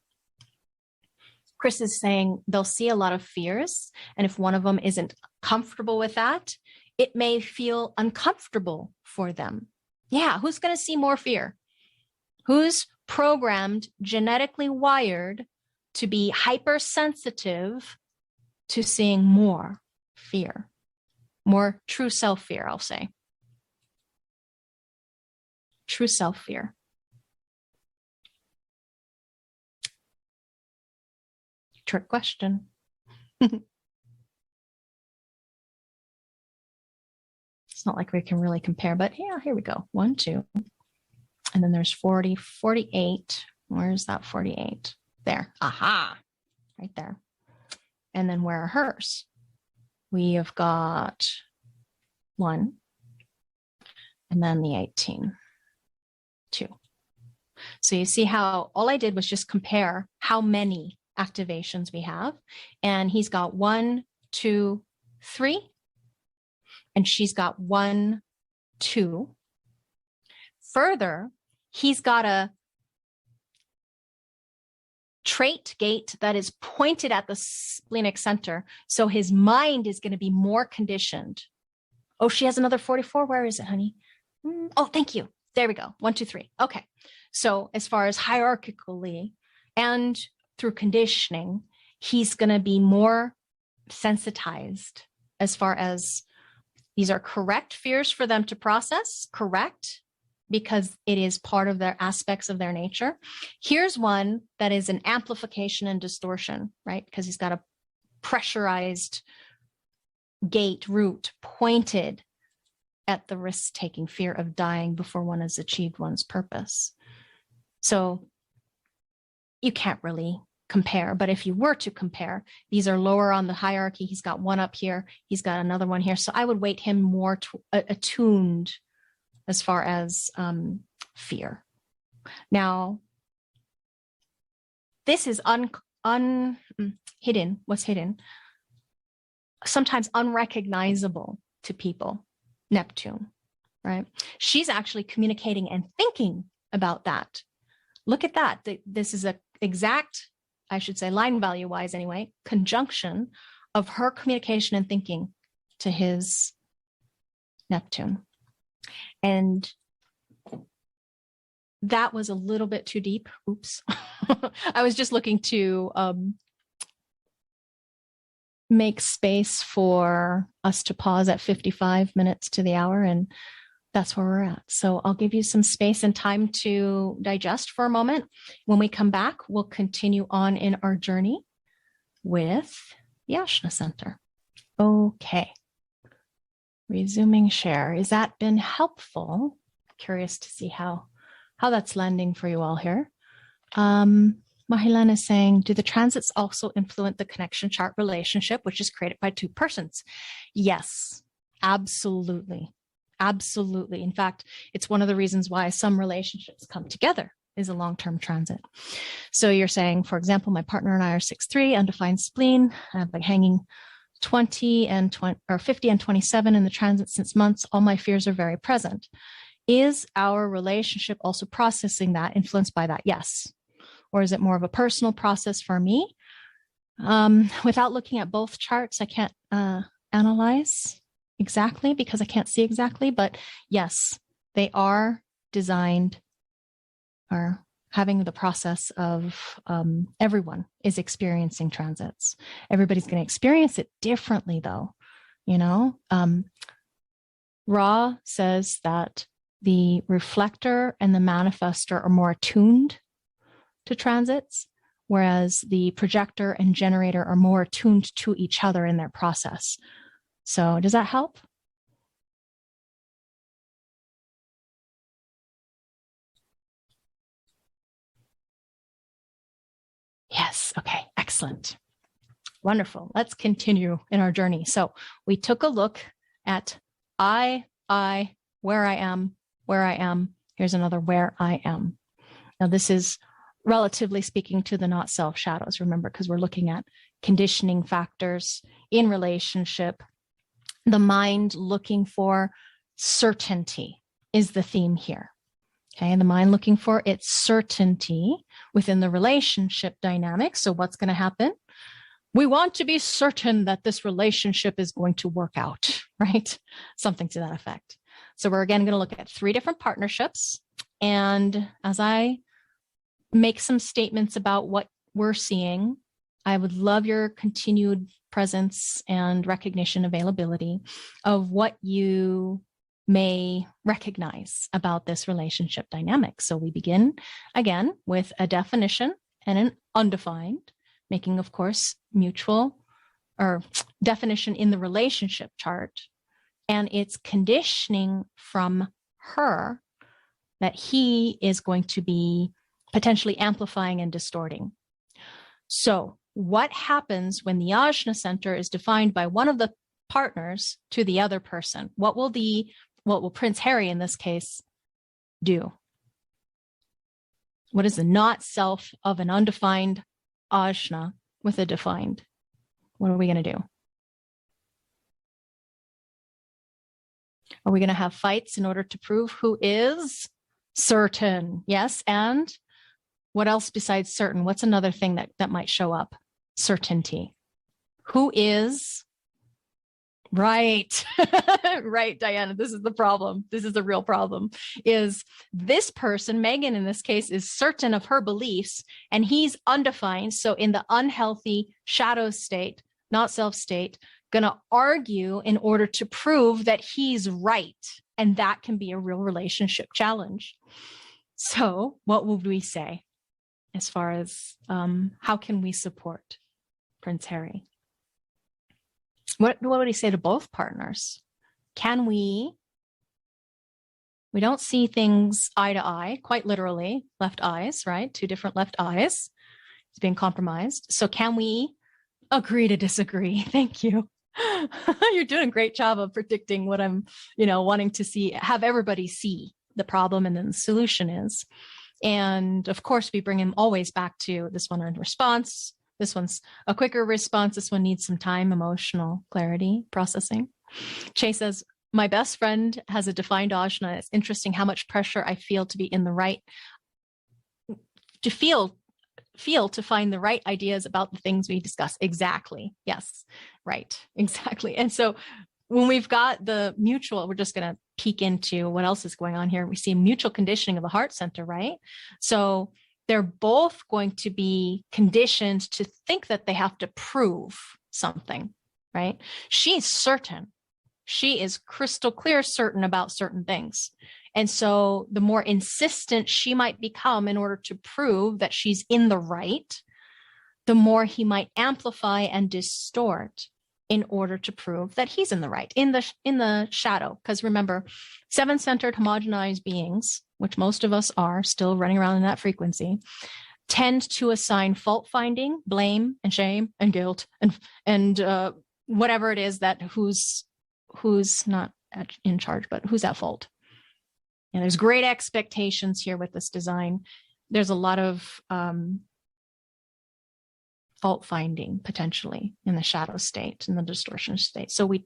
Chris is saying they'll see a lot of fears, and if one of them isn't comfortable with that, it may feel uncomfortable for them. Yeah, who's going to see more fear? Who's programmed, genetically wired to be hypersensitive to seeing more fear, more true self-fear, I'll say. True self-fear. Trick question. It's not like we can really compare, but yeah, here we go. 1, 2. And then there's 40, 48. Where's that 48? There. Aha. Right there. And then where are hers? We have got 1. And then the 18. 2. So you see how all I did was just compare how many activations we have. And he's got 1, 2, 3. And she's got 1, 2. Further, he's got a trait gate that is pointed at the splenic center. So his mind is going to be more conditioned. Oh, she has another 44. Where is it, honey? Oh, thank you. There we go. 1, 2, 3. Okay. So as far as hierarchically and through conditioning, he's going to be more sensitized as far as these are correct fears for them to process, correct, because it is part of their aspects of their nature. Here's one that is an amplification and distortion, right? Because he's got a pressurized gate root pointed at the risk-taking fear of dying before one has achieved one's purpose. So you can't really compare, but if you were to compare, these are lower on the hierarchy. He's got 1 up here. He's got another one here. So I would weight him more attuned as far as fear. Now, this is hidden. What's hidden? Sometimes unrecognizable to people. Neptune, right? She's actually communicating and thinking about that. Look at that. This is a exact, I should say, line value wise anyway, conjunction of her communication and thinking to his Neptune. And that was a little bit too deep. Oops. I was just looking to make space for us to pause at 55 minutes to the hour, and that's where we're at. So I'll give you some space and time to digest for a moment. When we come back, we'll continue on in our journey with the Ajna Center. Okay. Resuming share. Has that been helpful? Curious to see how that's landing for you all here. Mahilan is saying, do the transits also influence the connection chart relationship, which is created by two persons? Yes, absolutely. Absolutely. In fact, it's one of the reasons why some relationships come together is a long-term transit. So you're saying, for example, my partner and I are 6'3", undefined spleen. I've been hanging 50 and 27 in the transit since months. All my fears are very present. Is our relationship also processing that, influenced by that? Yes. Or is it more of a personal process for me? Without looking at both charts, I can't analyze exactly because I can't see exactly, but yes, they are designed or having the process of everyone is experiencing transits. Everybody's going to experience it differently though, you know? Ra says that the reflector and the manifestor are more attuned to transits, whereas the projector and generator are more attuned to each other in their process. So does that help? Yes. Okay. Excellent. Wonderful. Let's continue in our journey. So we took a look at where I am. Here's another where I am. Now this is relatively speaking to the not self shadows, remember, because we're looking at conditioning factors in relationship. The mind looking for certainty is the theme here. Okay, the mind looking for its certainty within the relationship dynamic. So what's going to happen? We want to be certain that this relationship is going to work out, right? Something to that effect. So we're again going to look at 3 different partnerships. And as I make some statements about what we're seeing, I would love your continued presence and recognition, availability of what you may recognize about this relationship dynamic. So we begin again with a definition and an undefined, making, of course, mutual or definition in the relationship chart, and it's conditioning from her that he is going to be potentially amplifying and distorting. So what happens when the Ajna Center is defined by one of the partners to the other person? What will Prince Harry in this case do? What is the not self of an undefined Ajna with a defined? What are we going to do? Are we going to have fights in order to prove who is certain? Yes. And what else besides certain? What's another thing that might show up? Certainty. Who is right? Right, Diana. This is the problem. This is the real problem. Is this person, Megan in this case, is certain of her beliefs and he's undefined. So in the unhealthy shadow state, not self state, going to argue in order to prove that he's right. And that can be a real relationship challenge. So what would we say as far as how can we support Prince Harry? What would he say to both partners? Can we don't see things eye to eye, quite literally, left eyes, right? 2 different left eyes. It's being compromised. So can we agree to disagree? Thank you. You're doing a great job of predicting what I'm, wanting to see, have everybody see the problem and then the solution is. And of course, we bring him always back to this one on response. This one's a quicker response. This one needs some time, emotional clarity, processing. Chase says, my best friend has a defined ajna. It's interesting how much pressure I feel to be in the right, to feel to find the right ideas about the things we discuss. Exactly. Yes. Right. Exactly. And so when we've got the mutual, we're just going to peek into what else is going on here. We see mutual conditioning of the heart center, right? So they're both going to be conditioned to think that they have to prove something, right? She's certain. She is crystal clear certain about certain things. And so the more insistent she might become in order to prove that she's in the right, the more he might amplify and distort in order to prove that he's in the right, in the shadow. Because remember, seven-centered homogenized beings, which most of us are still running around in that frequency, tend to assign fault finding, blame and shame and guilt and whatever it is that who's not in charge, but who's at fault. And there's great expectations here with this design. There's a lot of fault finding potentially in the shadow state, in the distortion state. So we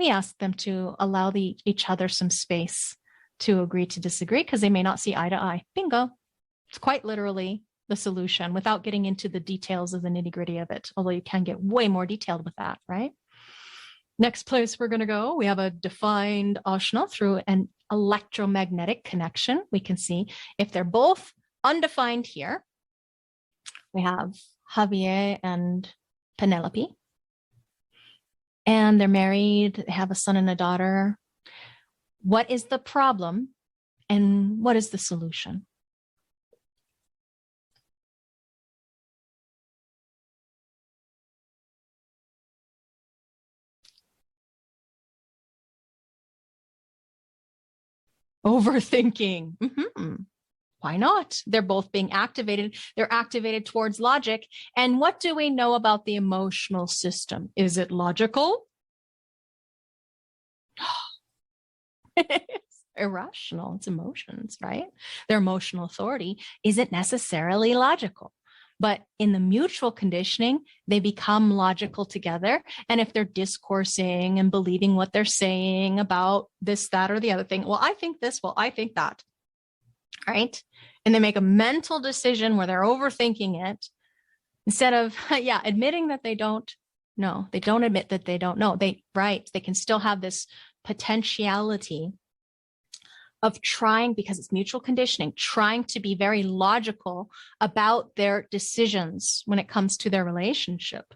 ask them to allow each other some space to agree to disagree because they may not see eye to eye. Bingo. It's quite literally the solution without getting into the details of the nitty gritty of it, although you can get way more detailed with that, right? Next place we're going to go, we have a defined ashna through an electromagnetic connection. We can see if they're both undefined here. We have Javier and Penelope. And they're married, they have a son and a daughter. What is the problem and what is the solution? Overthinking. Why not? They're both being activated. They're activated towards logic. And what do we know about the emotional system? Is it logical? It's irrational. It's emotions, right? Their emotional authority isn't necessarily logical. But in the mutual conditioning, they become logical together. And if they're discoursing and believing what they're saying about this, that, or the other thing, well, I think this, well, I think that, right? And they make a mental decision where they're overthinking it instead of, admitting that they don't know. They don't admit that they don't know. They can still have this potentiality of trying, because it's mutual conditioning, trying to be very logical about their decisions when it comes to their relationship.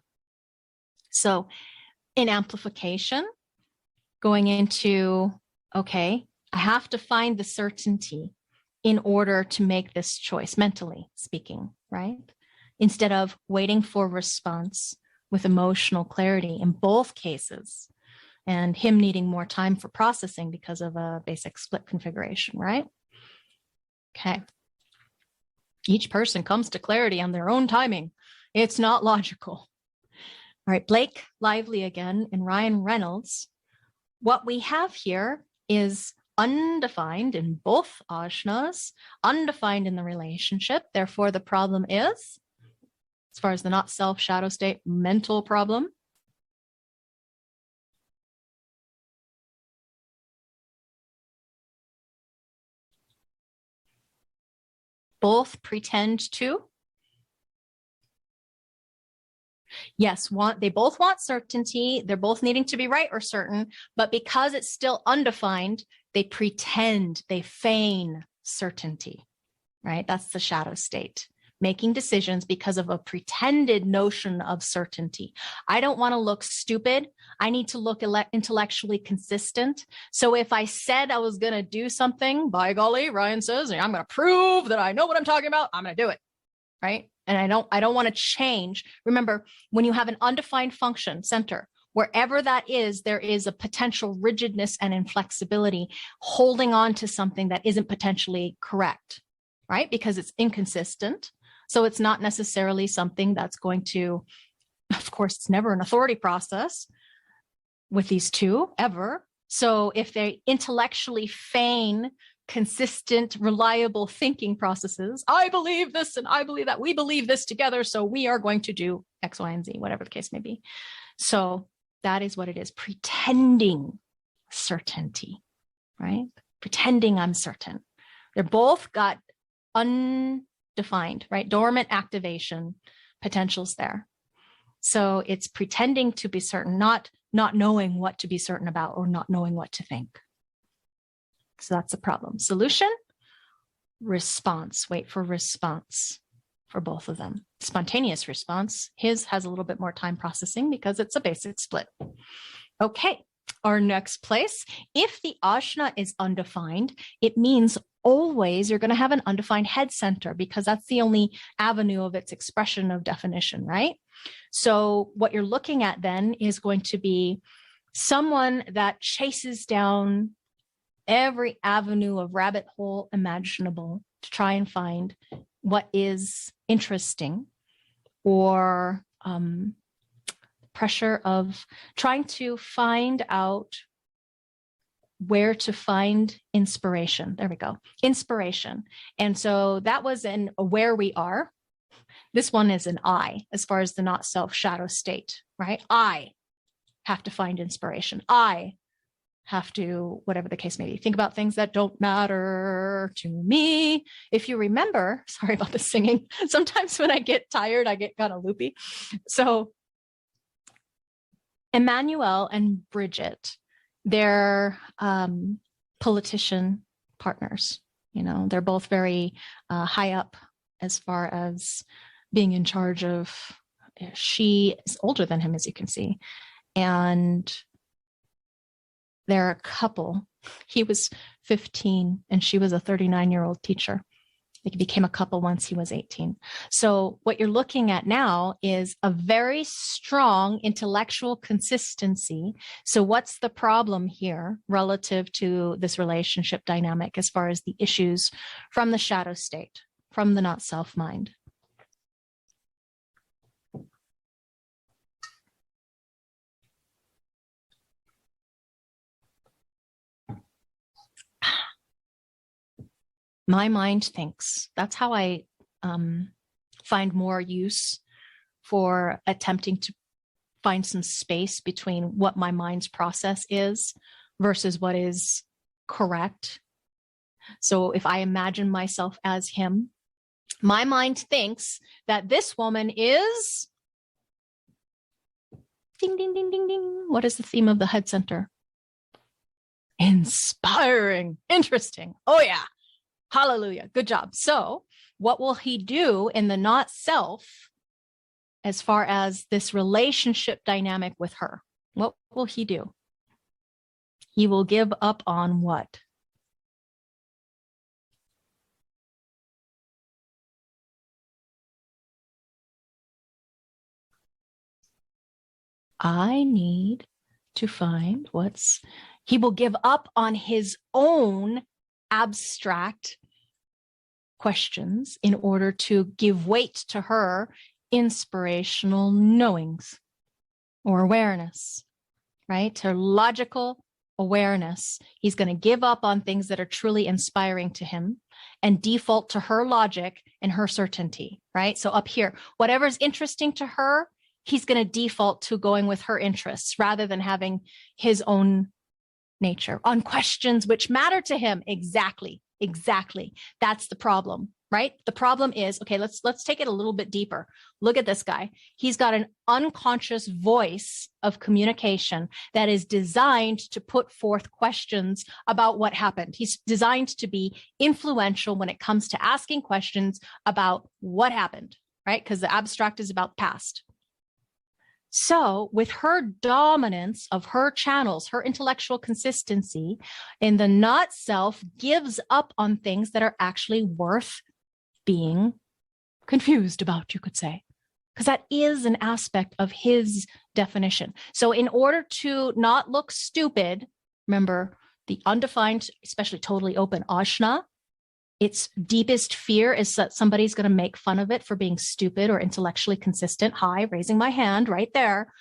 So in amplification, going into, okay, I have to find the certainty in order to make this choice, mentally speaking, right? Instead of waiting for response with emotional clarity in both cases. And him needing more time for processing because of a basic split configuration, right? Okay. Each person comes to clarity on their own timing. It's not logical. All right, Blake Lively again and Ryan Reynolds. What we have here is undefined in both ashnas, undefined in the relationship. Therefore, the problem is, as far as the not self shadow state, mental problem. Both pretend to. Yes, they both want certainty. They're both needing to be right or certain, but because it's still undefined, they pretend, they feign certainty, right? That's the shadow state, making decisions because of a pretended notion of certainty. I don't want to look stupid. I need to look intellectually consistent. So if I said I was going to do something, by golly, Ryan says, I'm going to prove that I know what I'm talking about. I'm going to do it, right? And I don't want to change. Remember, when you have an undefined function center, wherever that is, there is a potential rigidness and inflexibility holding on to something that isn't potentially correct, right? Because it's inconsistent. So it's not necessarily something that's going to, of course, it's never an authority process. with these two ever. So if they intellectually feign consistent, reliable thinking processes, I believe this and I believe that, we believe this together, so we are going to do X, Y, and Z, whatever the case may be. So that is what it is, pretending certainty, right? Pretending I'm certain. They're both got undefined, right? Dormant activation potentials there. So it's pretending to be certain, not knowing what to be certain about or not knowing what to think. So that's a problem. Solution, response. Wait for response for both of them. Spontaneous response. His has a little bit more time processing because it's a basic split. Okay, our next place. If the ajna is undefined, it means always you're going to have an undefined head center because that's the only avenue of its expression of definition, right? So what you're looking at then is going to be someone that chases down every avenue of rabbit hole imaginable to try and find what is interesting, or pressure of trying to find out where to find inspiration. There we go. Inspiration. And so that was in where we are. This one is an I, as far as the not self shadow state, right? I have to find inspiration. I have to, whatever the case may be, think about things that don't matter to me. If you remember, sorry about the singing. Sometimes when I get tired, I get kind of loopy. So Emmanuel and Bridget, they're politician partners. You know, they're both very high up as far as being in charge of, she is older than him, as you can see. And they're a couple. He was 15 and she was a 39-year-old teacher. They became a couple once he was 18. So what you're looking at now is a very strong intellectual consistency. So what's the problem here relative to this relationship dynamic as far as the issues from the shadow state, from the not self mind? My mind thinks. That's how I find more use for attempting to find some space between what my mind's process is versus what is correct. So if I imagine myself as him, my mind thinks that this woman is ding, ding, ding, ding, ding. What is the theme of the head center? Inspiring, interesting. Oh yeah. Hallelujah. Good job. So what will he do in the not self as far as this relationship dynamic with her? What will he do? He will give up on what? I need to find what's, he will give up on his own abstract questions in order to give weight to her inspirational knowings or awareness, right? Her logical awareness. He's going to give up on things that are truly inspiring to him and default to her logic and her certainty, right? So up here, whatever's interesting to her, he's going to default to going with her interests rather than having his own nature on questions which matter to him. Exactly. That's the problem, right? The problem is, okay, let's take it a little bit deeper. Look at this guy. He's got an unconscious voice of communication that is designed to put forth questions about what happened. He's designed to be influential when it comes to asking questions about what happened, right? Because the abstract is about the past. So with her dominance of her channels, her intellectual consistency in the not self gives up on things that are actually worth being confused about, you could say, because that is an aspect of his definition. So in order to not look stupid, remember the undefined, especially totally open ajna, its deepest fear is that somebody's going to make fun of it for being stupid or intellectually consistent. Hi, raising my hand right there.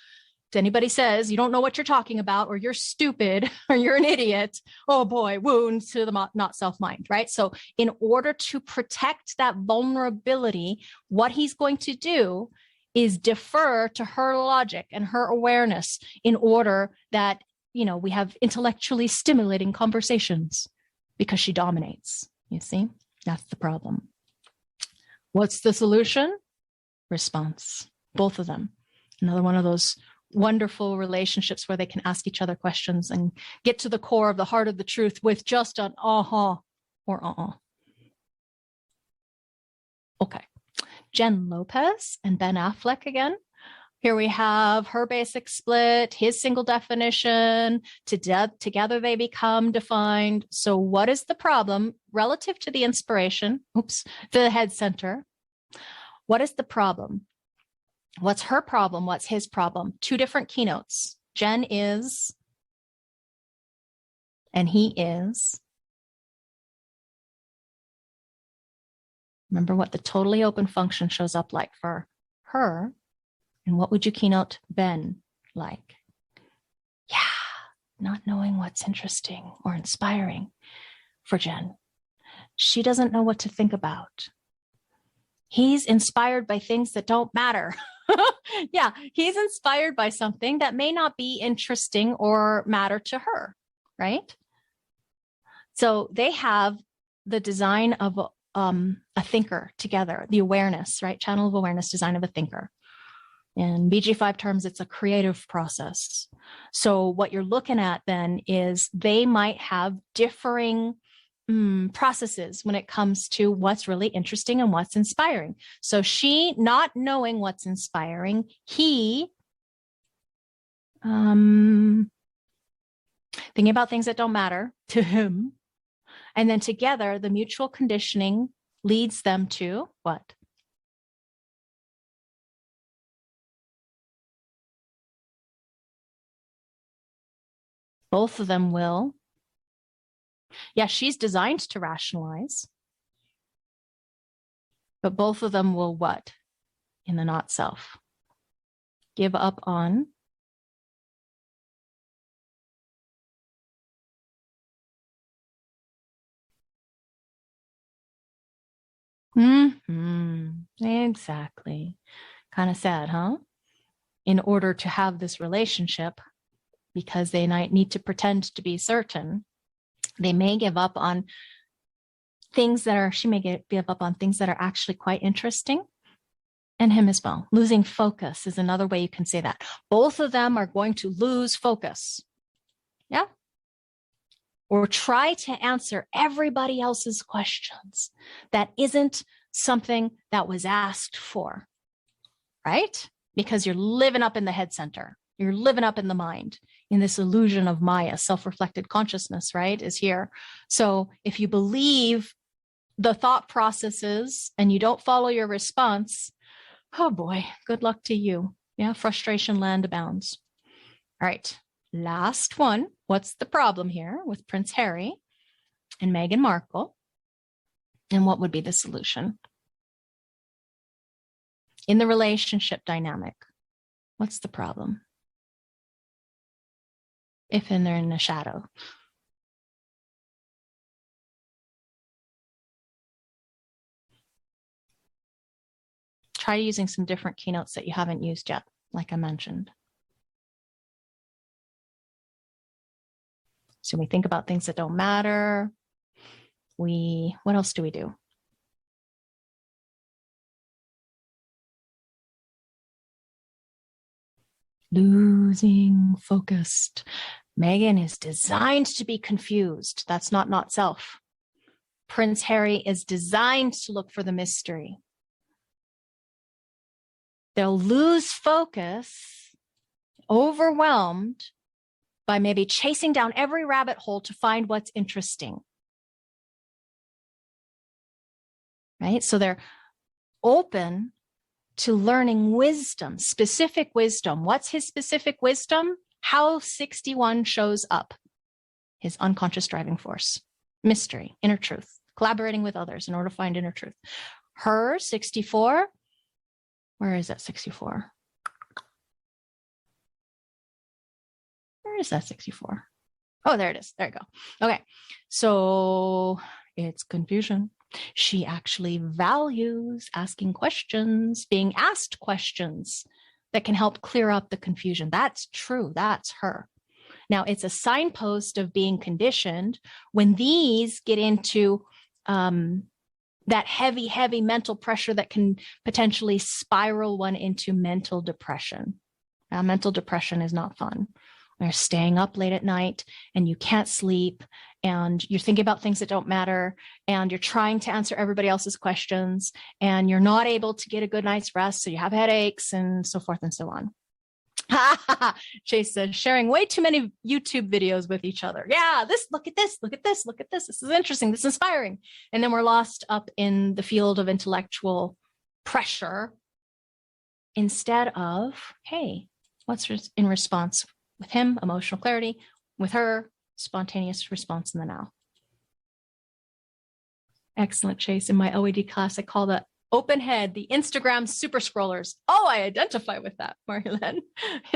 If anybody says you don't know what you're talking about, or you're stupid, or you're an idiot, oh boy, wounds to the not self mind, right? So in order to protect that vulnerability, what he's going to do is defer to her logic and her awareness in order that, you know, we have intellectually stimulating conversations, because she dominates. You see, that's the problem. What's the solution? Response. Both of them. Another one of those wonderful relationships where they can ask each other questions and get to the core of the heart of the truth with just an uh-huh or uh-uh. Okay. Jen Lopez and Ben Affleck again. Here we have her basic split, his single definition. Together they become defined. So what is the problem relative to the inspiration? Oops, the head center. What is the problem? What's her problem? What's his problem? Two different keynotes. Jen is, and he is. Remember what the totally open function shows up like for her. And what would you keynote Ben like? Yeah, not knowing what's interesting or inspiring for Jen. She doesn't know what to think about. He's inspired by things that don't matter. Yeah, he's inspired by something that may not be interesting or matter to her, right? So they have the design of a thinker together, the awareness, right? Channel of awareness, design of a thinker. In BG5 terms, it's a creative process. So what you're looking at then is they might have differing processes when it comes to what's really interesting and what's inspiring. So she not knowing what's inspiring, he thinking about things that don't matter to him. And then together, the mutual conditioning leads them to what? Both of them will. Yeah, she's designed to rationalize. But both of them will what? In the not self. Give up on exactly. Kind of sad, huh? In order to have this relationship, because they might need to pretend to be certain, they may give up on things that are, she may give up on things that are actually quite interesting, and him as well. Losing focus is another way you can say that. Both of them are going to lose focus. Yeah. Or try to answer everybody else's questions that isn't something that was asked for, right? Because you're living up in the head center. You're living up in the mind, in this illusion of Maya, self-reflected consciousness, right, is here. So if you believe the thought processes and you don't follow your response, oh boy, good luck to you. Yeah, frustration land abounds. All right, last one. What's the problem here with Prince Harry and Meghan Markle? And what would be the solution? In the relationship dynamic, what's the problem? If they're in the shadow. Try using some different keynotes that you haven't used yet, like I mentioned. So we think about things that don't matter. What else do we do? Losing focused. Meghan is designed to be confused. That's not self. Prince Harry is designed to look for the mystery. They'll lose focus, overwhelmed by maybe chasing down every rabbit hole to find what's interesting. Right? So they're open to learning wisdom, specific wisdom. What's his specific wisdom? How 61 shows up. His unconscious driving force. Mystery, inner truth, collaborating with others in order to find inner truth. Her 64, where is that 64? is that 64? Oh, there it is. There you go. Okay. So it's confusion. She actually values asking questions, being asked questions that can help clear up the confusion. That's true. That's her. Now, it's a signpost of being conditioned when these get into that heavy, heavy mental pressure that can potentially spiral one into mental depression. Now, mental depression is not fun. You're staying up late at night and you can't sleep and you're thinking about things that don't matter and you're trying to answer everybody else's questions and you're not able to get a good night's rest. So you have headaches and so forth and so on. Chase says, sharing way too many YouTube videos with each other. Yeah, look at this, look at this, look at this. This is interesting. This is inspiring. And then we're lost up in the field of intellectual pressure instead of, hey, what's in response with him? Emotional clarity. With her, spontaneous response in the now. Excellent, Chase. In my OED class, I call that open head, the Instagram super scrollers. Oh, I identify with that, Marilyn.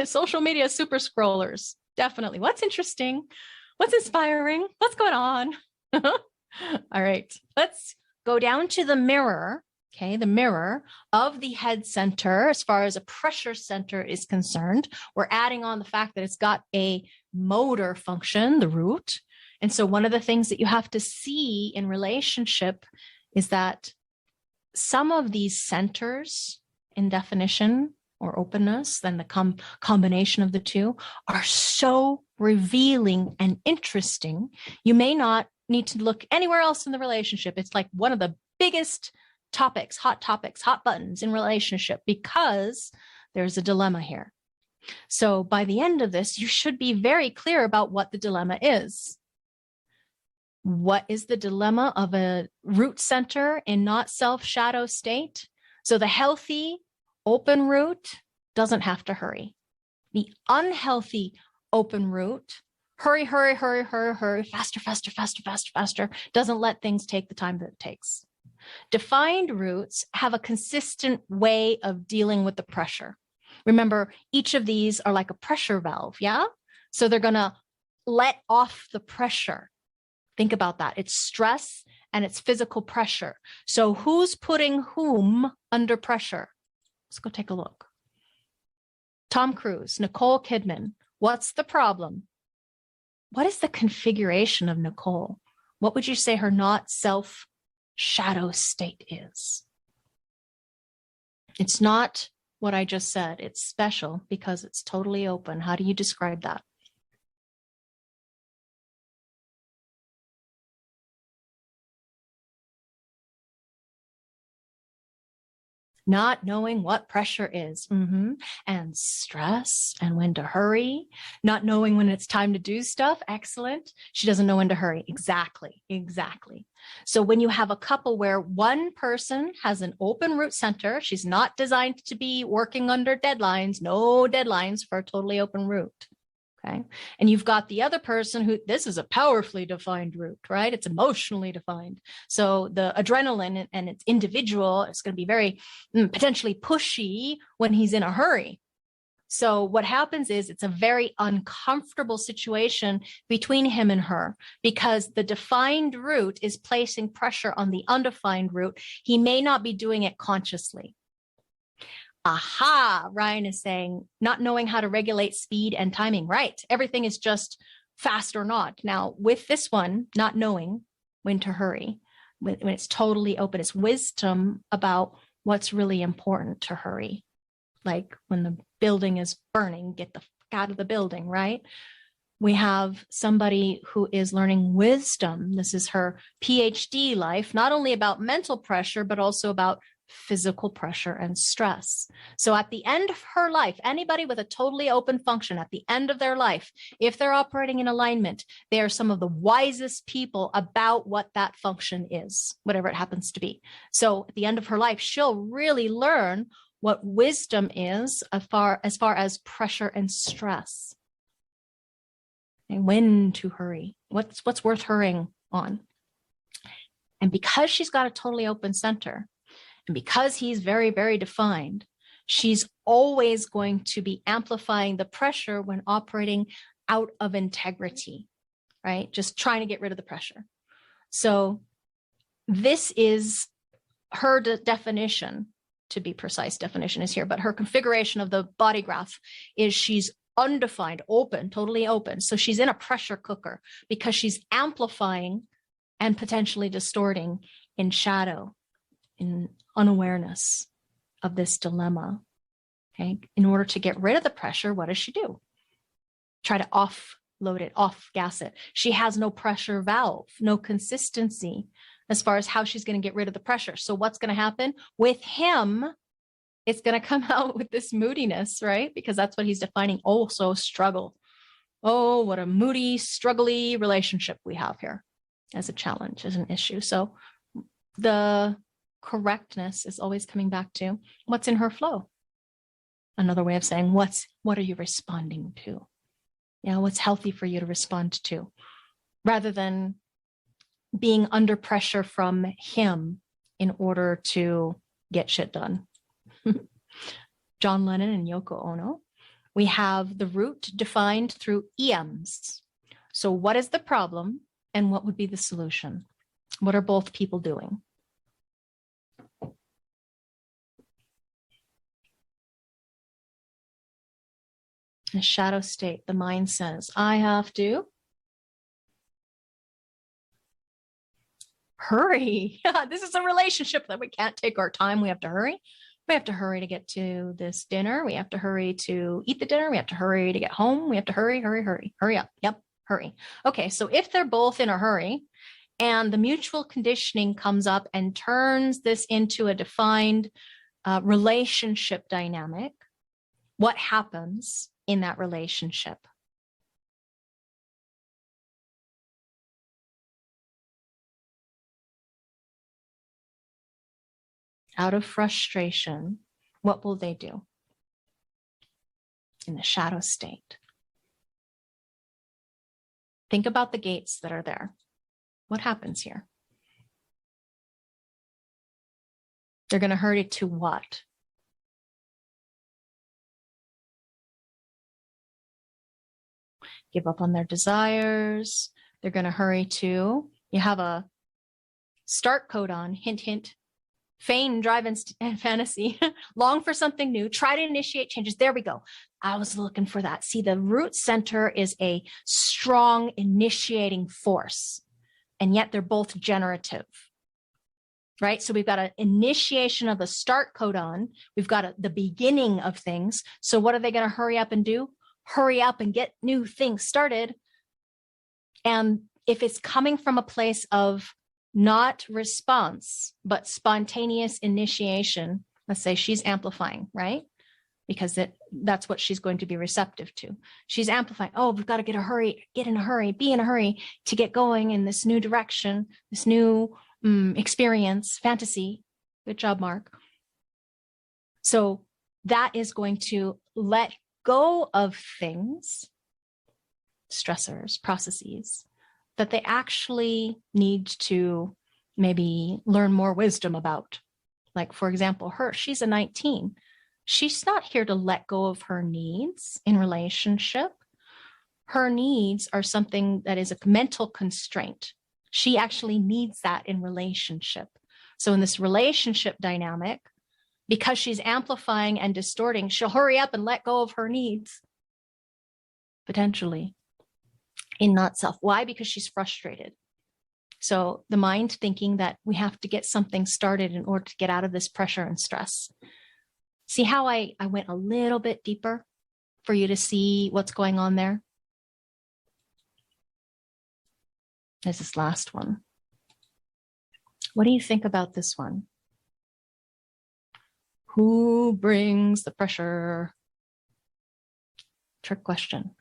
Social media super scrollers. Definitely. What's interesting? What's inspiring? What's going on? All right. Let's go down to the mirror. Okay, the mirror of the head center, as far as a pressure center is concerned, we're adding on the fact that it's got a motor function, the root. And so one of the things that you have to see in relationship is that some of these centers in definition or openness, then the combination of the two, are so revealing and interesting. You may not need to look anywhere else in the relationship. It's like one of the biggest topics, hot buttons in relationship, because there's a dilemma here. So by the end of this, you should be very clear about what the dilemma is. What is the dilemma of a root center in not self shadow state? So the healthy open root doesn't have to hurry. The unhealthy open root, hurry, faster, doesn't let things take the time that it takes. Defined roots have a consistent way of dealing with the pressure. Remember, each of these are like a pressure valve, yeah? So they're going to let off the pressure. Think about that. It's stress and it's physical pressure. So who's putting whom under pressure? Let's go take a look. Tom Cruise, Nicole Kidman. What's the problem? What is the configuration of Nicole? What would you say her not self shadow state is? It's not what I just said. It's special because it's totally open. How do you describe that? Not knowing what pressure is, and stress and when to hurry, not knowing when it's time to do stuff. Excellent. She doesn't know when to hurry. Exactly. So when you have a couple where one person has an open root center, she's not designed to be working under deadlines, no deadlines for a totally open root. Okay. And you've got the other person who, this is a powerfully defined root, right? It's emotionally defined. So the adrenaline and it's individual, it's going to be very potentially pushy when he's in a hurry. So what happens is it's a very uncomfortable situation between him and her because the defined root is placing pressure on the undefined root. He may not be doing it consciously. Aha, Ryan is saying, not knowing how to regulate speed and timing. Right. Everything is just fast or not. Now, with this one, not knowing when to hurry, when it's totally open, it's wisdom about what's really important to hurry. Like when the building is burning, get the fuck out of the building, right? We have somebody who is learning wisdom. This is her PhD life, not only about mental pressure, but also about physical pressure and stress. So at the end of her life, anybody with a totally open function at the end of their life, if they're operating in alignment, they are some of the wisest people about what that function is, whatever it happens to be. So at the end of her life, she'll really learn what wisdom is as far as pressure and stress. And when to hurry, what's worth hurrying on. And because she's got a totally open center, and because he's very, very defined, she's always going to be amplifying the pressure when operating out of integrity, right? Just trying to get rid of the pressure. So this is her definition, to be precise, definition is here, but her configuration of the body graph is she's undefined, open, totally open. So she's in a pressure cooker because she's amplifying and potentially distorting in shadow, in unawareness of this dilemma. Okay. In order to get rid of the pressure, what does she do? Try to offload it, off gas it. She has no pressure valve, no consistency as far as how she's going to get rid of the pressure. So what's going to happen with him? It's going to come out with this moodiness, right? Because that's what he's defining. Oh, so struggle. Oh, what a moody, struggly relationship we have here as a challenge, as an issue. So the correctness is always coming back to what's in her flow. Another way of saying what are you responding to? Yeah, what's healthy for you to respond to, rather than being under pressure from him in order to get shit done. John Lennon and Yoko Ono. We have the root defined through EMs. So what is the problem and what would be the solution? What are both people doing? A shadow state, the mind says, I have to hurry. This is a relationship that we can't take our time. We have to hurry. We have to hurry to get to this dinner. We have to hurry to eat the dinner. We have to hurry to get home. We have to hurry up. Yep, hurry. Okay, so if they're both in a hurry and the mutual conditioning comes up and turns this into a defined relationship dynamic, what happens in that relationship? Out of frustration, what will they do in the shadow state? Think about the gates that are there. What happens here? They're going to hurry to what? Give up on their desires. They're going to hurry to, you have a start codon, hint, hint, feign, drive, and fantasy, long for something new, try to initiate changes. There we go. I was looking for that. See, the root center is a strong initiating force, and yet they're both generative, right? So we've got an initiation of the start codon. We've got the beginning of things. So what are they going to hurry up and do? Hurry up and get new things started. And if it's coming from a place of not response, but spontaneous initiation, let's say she's amplifying, right? Because that's what she's going to be receptive to. She's amplifying. Oh, we've got to get in a hurry, be in a hurry to get going in this new direction, this new experience, fantasy. Good job, Mark. So that is going to let go of things, stressors, processes, that they actually need to maybe learn more wisdom about. Like, for example, she's a 19. She's not here to let go of her needs in relationship. Her needs are something that is a mental constraint. She actually needs that in relationship. So in this relationship dynamic, because she's amplifying and distorting, she'll hurry up and let go of her needs, potentially. In not self. Why? Because she's frustrated. So the mind thinking that we have to get something started in order to get out of this pressure and stress. See how I went a little bit deeper for you to see what's going on there? There's this last one. What do you think about this one? Who brings the pressure? Trick question.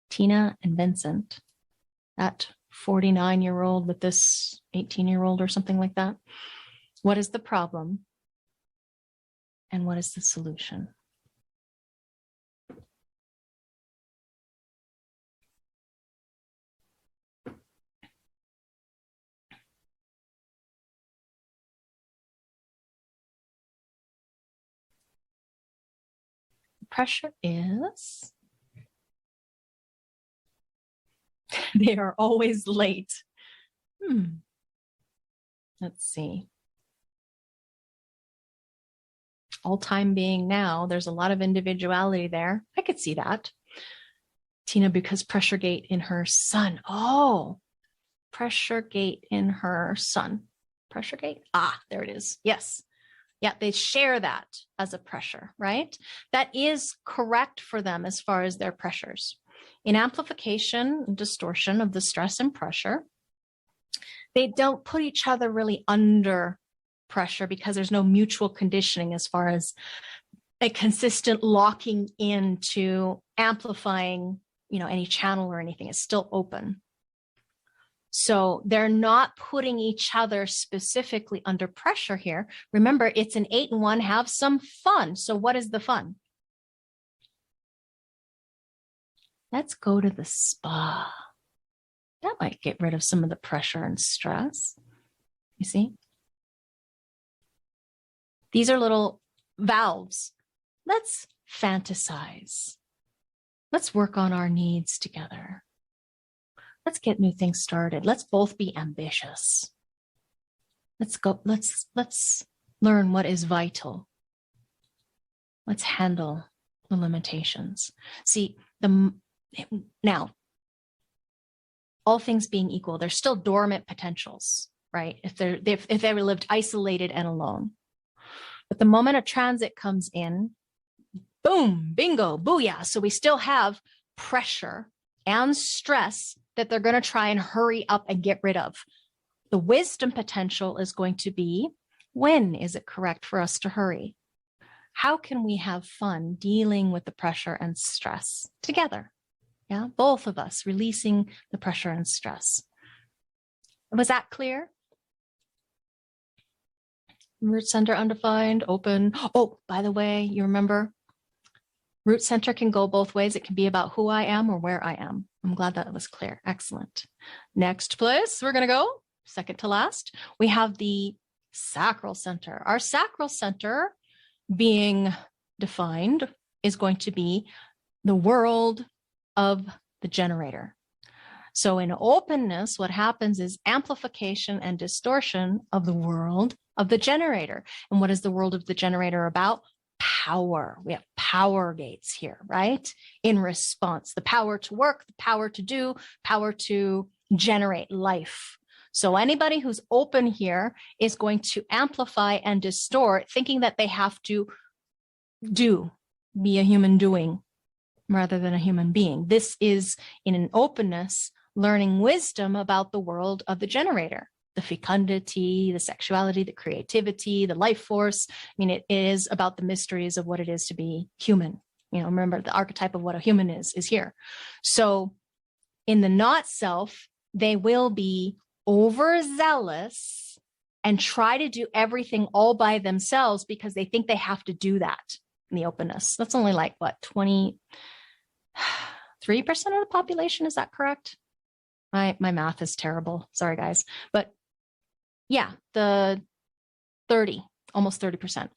Tina and Vincent, that 49-year-old with this 18-year-old or something like that. What is the problem? And what is the solution? Pressure is They are always late. Let's see. All time being now, there's a lot of individuality there. I could see that. Tina, because pressure gate in her sun. Oh, pressure gate in her sun. Pressure gate? Ah, there it is. Yes. Yeah, they share that as a pressure, right? That is correct for them as far as their pressures. In amplification and distortion of the stress and pressure, they don't put each other really under pressure because there's no mutual conditioning as far as a consistent locking into amplifying, any channel or anything. It's still open. So they're not putting each other specifically under pressure here. Remember, it's an 8 and 1. Have some fun. So what is the fun? Let's go to the spa. That might get rid of some of the pressure and stress. You see? These are little valves. Let's fantasize. Let's work on our needs together. Let's get new things started. Let's both be ambitious. Let's go. Let's learn what is vital. Let's handle the limitations. See, now, all things being equal, there's still dormant potentials, right? If they were lived isolated and alone. But the moment a transit comes in, boom, bingo, booyah. So we still have pressure and stress that they're going to try and hurry up and get rid of. The wisdom potential is going to be, when is it correct for us to hurry? How can we have fun dealing with the pressure and stress together? Yeah, both of us releasing the pressure and stress. Was that clear? Root center undefined, open. Oh, by the way, you remember, root center can go both ways. It can be about who I am or where I am. I'm glad that was clear. Excellent. Next place we're going to go, second to last, we have the sacral center. Our sacral center being defined is going to be the world of the generator. So in openness, what happens is amplification and distortion of the world of the generator. And what is the world of the generator about? Power. We have power gates here, right? In response, the power to work, the power to do, power to generate life. So anybody who's open here is going to amplify and distort, thinking that they have to be a human doing rather than a human being. This is in an openness, learning wisdom about the world of the generator, the fecundity, the sexuality, the creativity, the life force. I mean, it is about the mysteries of what it is to be human. Remember the archetype of what a human is here. So in the not self, they will be overzealous and try to do everything all by themselves because they think they have to do that in the openness. That's only like what, 23% of the population, is that correct? My math is terrible. Sorry, guys. But yeah, the almost 30%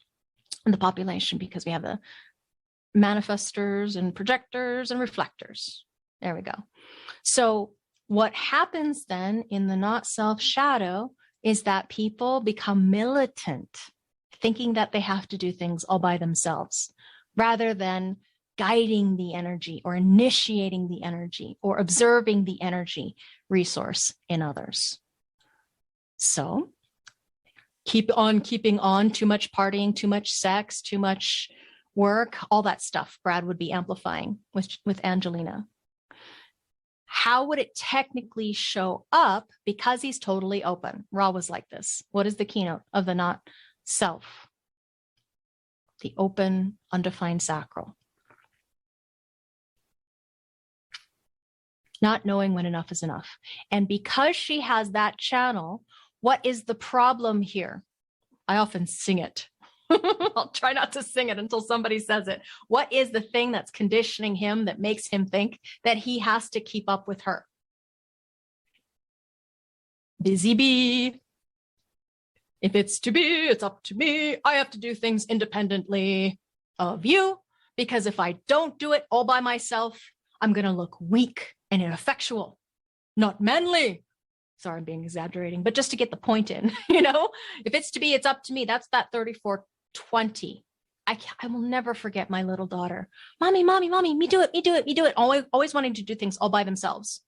of the population, because we have the manifestors and projectors and reflectors. There we go. So what happens then in the not self shadow is that people become militant, thinking that they have to do things all by themselves, rather than guiding the energy or initiating the energy or observing the energy resource in others. So keep on keeping on, too much partying, too much sex, too much work, all that stuff Brad would be amplifying with Angelina. How would it technically show up? Because he's totally open. Ra was like this. What is the keynote of the not self? The open, undefined sacral. Not knowing when enough is enough. And because she has that channel, what is the problem here? I often sing it. I'll try not to sing it until somebody says it. What is the thing that's conditioning him, that makes him think that he has to keep up with her? Busy bee. If it's to be, it's up to me. I have to do things independently of you, because if I don't do it all by myself, I'm going to look weak and ineffectual. not manly. Sorry, I'm being exaggerating, but just to get the point in, if it's to be, it's up to me. That's that 34-20. I will never forget my little daughter. Mommy, me do it, me do it, me do it. Always wanting to do things all by themselves.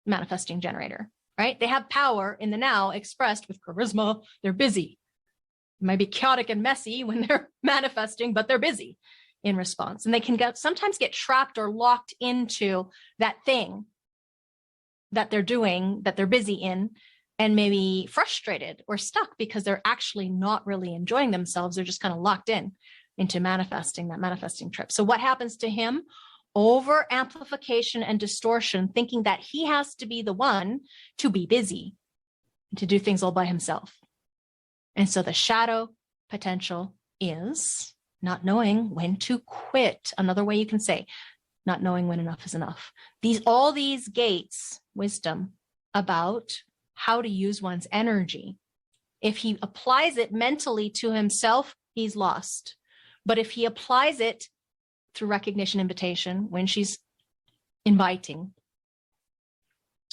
Manifesting generator, right? They have power in the now expressed with charisma. They're busy. It might be chaotic and messy when they're manifesting, but they're busy in response. And they can sometimes get trapped or locked into that thing that they're doing, that they're busy in, and maybe frustrated or stuck because they're actually not really enjoying themselves. They're just kind of locked into manifesting, that manifesting trip. So what happens to him? Over amplification and distortion, thinking that he has to be the one to be busy, to do things all by himself. And so the shadow potential is not knowing when to quit. Another way you can say, not knowing when enough is enough. All these gates, wisdom about how to use one's energy. If he applies it mentally to himself, he's lost. But if he applies it through recognition, invitation, when she's inviting,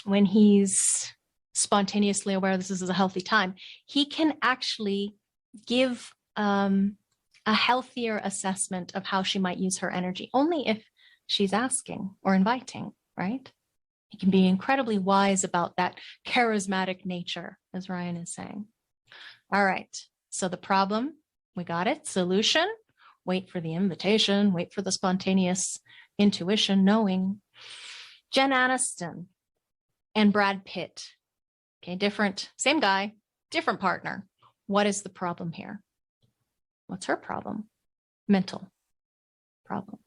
when he's spontaneously aware this is a healthy time, he can actually give a healthier assessment of how she might use her energy, only if she's asking or inviting, right? He can be incredibly wise about that charismatic nature, as Ryan is saying. All right, so the problem, we got it. Solution, wait for the invitation, wait for the spontaneous intuition, knowing. Jen Aniston and Brad Pitt. Okay, different, same guy, different partner. What is the problem here? What's her problem? Mental problem.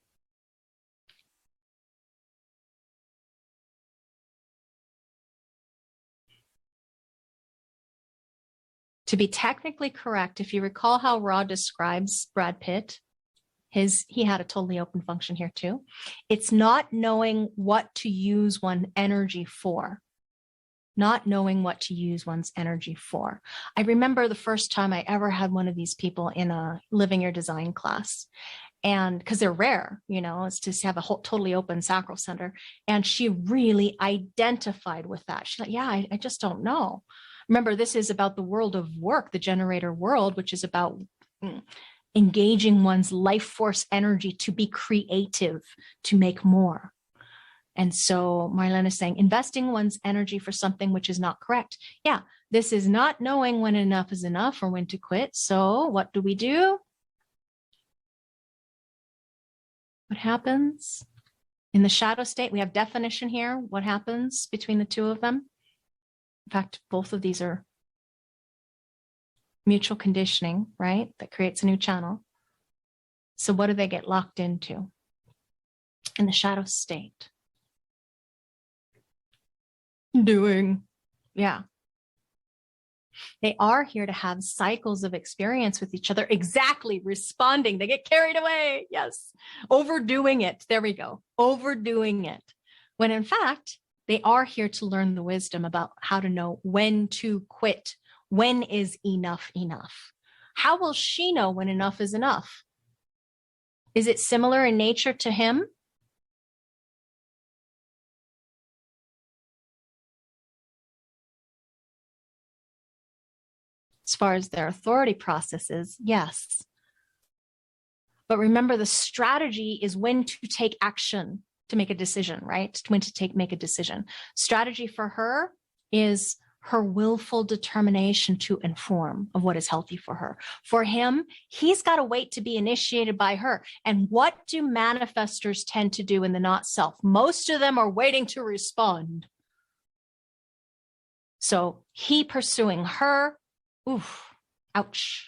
To be technically correct, if you recall how Ra describes Brad Pitt, he had a totally open function here too. It's not knowing what to use one's energy for. Not knowing what to use one's energy for. I remember the first time I ever had one of these people in a living your design class. And because they're rare, it's to have a whole totally open sacral center. And she really identified with that. She's like, yeah, I just don't know. Remember, this is about the world of work, the generator world, which is about engaging one's life force energy to be creative, to make more. And so Marlene is saying, investing one's energy for something which is not correct. Yeah, this is not knowing when enough is enough or when to quit. So what do? What happens? In the shadow state, we have definition here. What happens between the two of them? In fact, both of these are mutual conditioning, right? That creates a new channel. So what do they get locked into? In the shadow state. Doing. Yeah. They are here to have cycles of experience with each other. Exactly. Responding. They get carried away. Yes. Overdoing it. There we go. Overdoing it. When in fact, they are here to learn the wisdom about how to know when to quit. When is enough enough? How will she know when enough is enough? Is it similar in nature to him? As far as their authority processes, yes. But remember, the strategy is when to take action to make a decision, right? When to make a decision. Strategy for her is her willful determination to inform of what is healthy for her. For him, he's got to wait to be initiated by her. And what do manifestors tend to do in the not self? Most of them are waiting to respond. So he pursuing her, oof, ouch.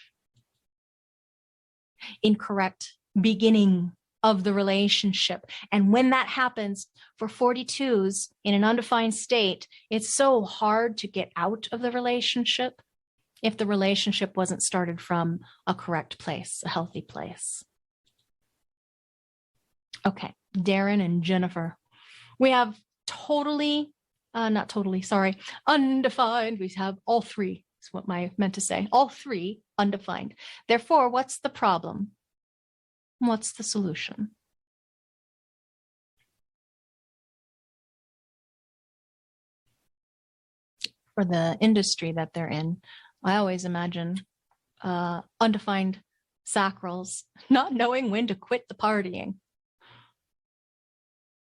Incorrect beginning of the relationship. And when that happens for 42s in an undefined state, it's so hard to get out of the relationship if the relationship wasn't started from a correct place, a healthy place. Okay, Darren and Jennifer. We have undefined. We have all three, is what I meant to say. All three undefined. Therefore, what's the problem? What's the solution? for the industry that they're in. I always imagine undefined sacrals not knowing when to quit the partying,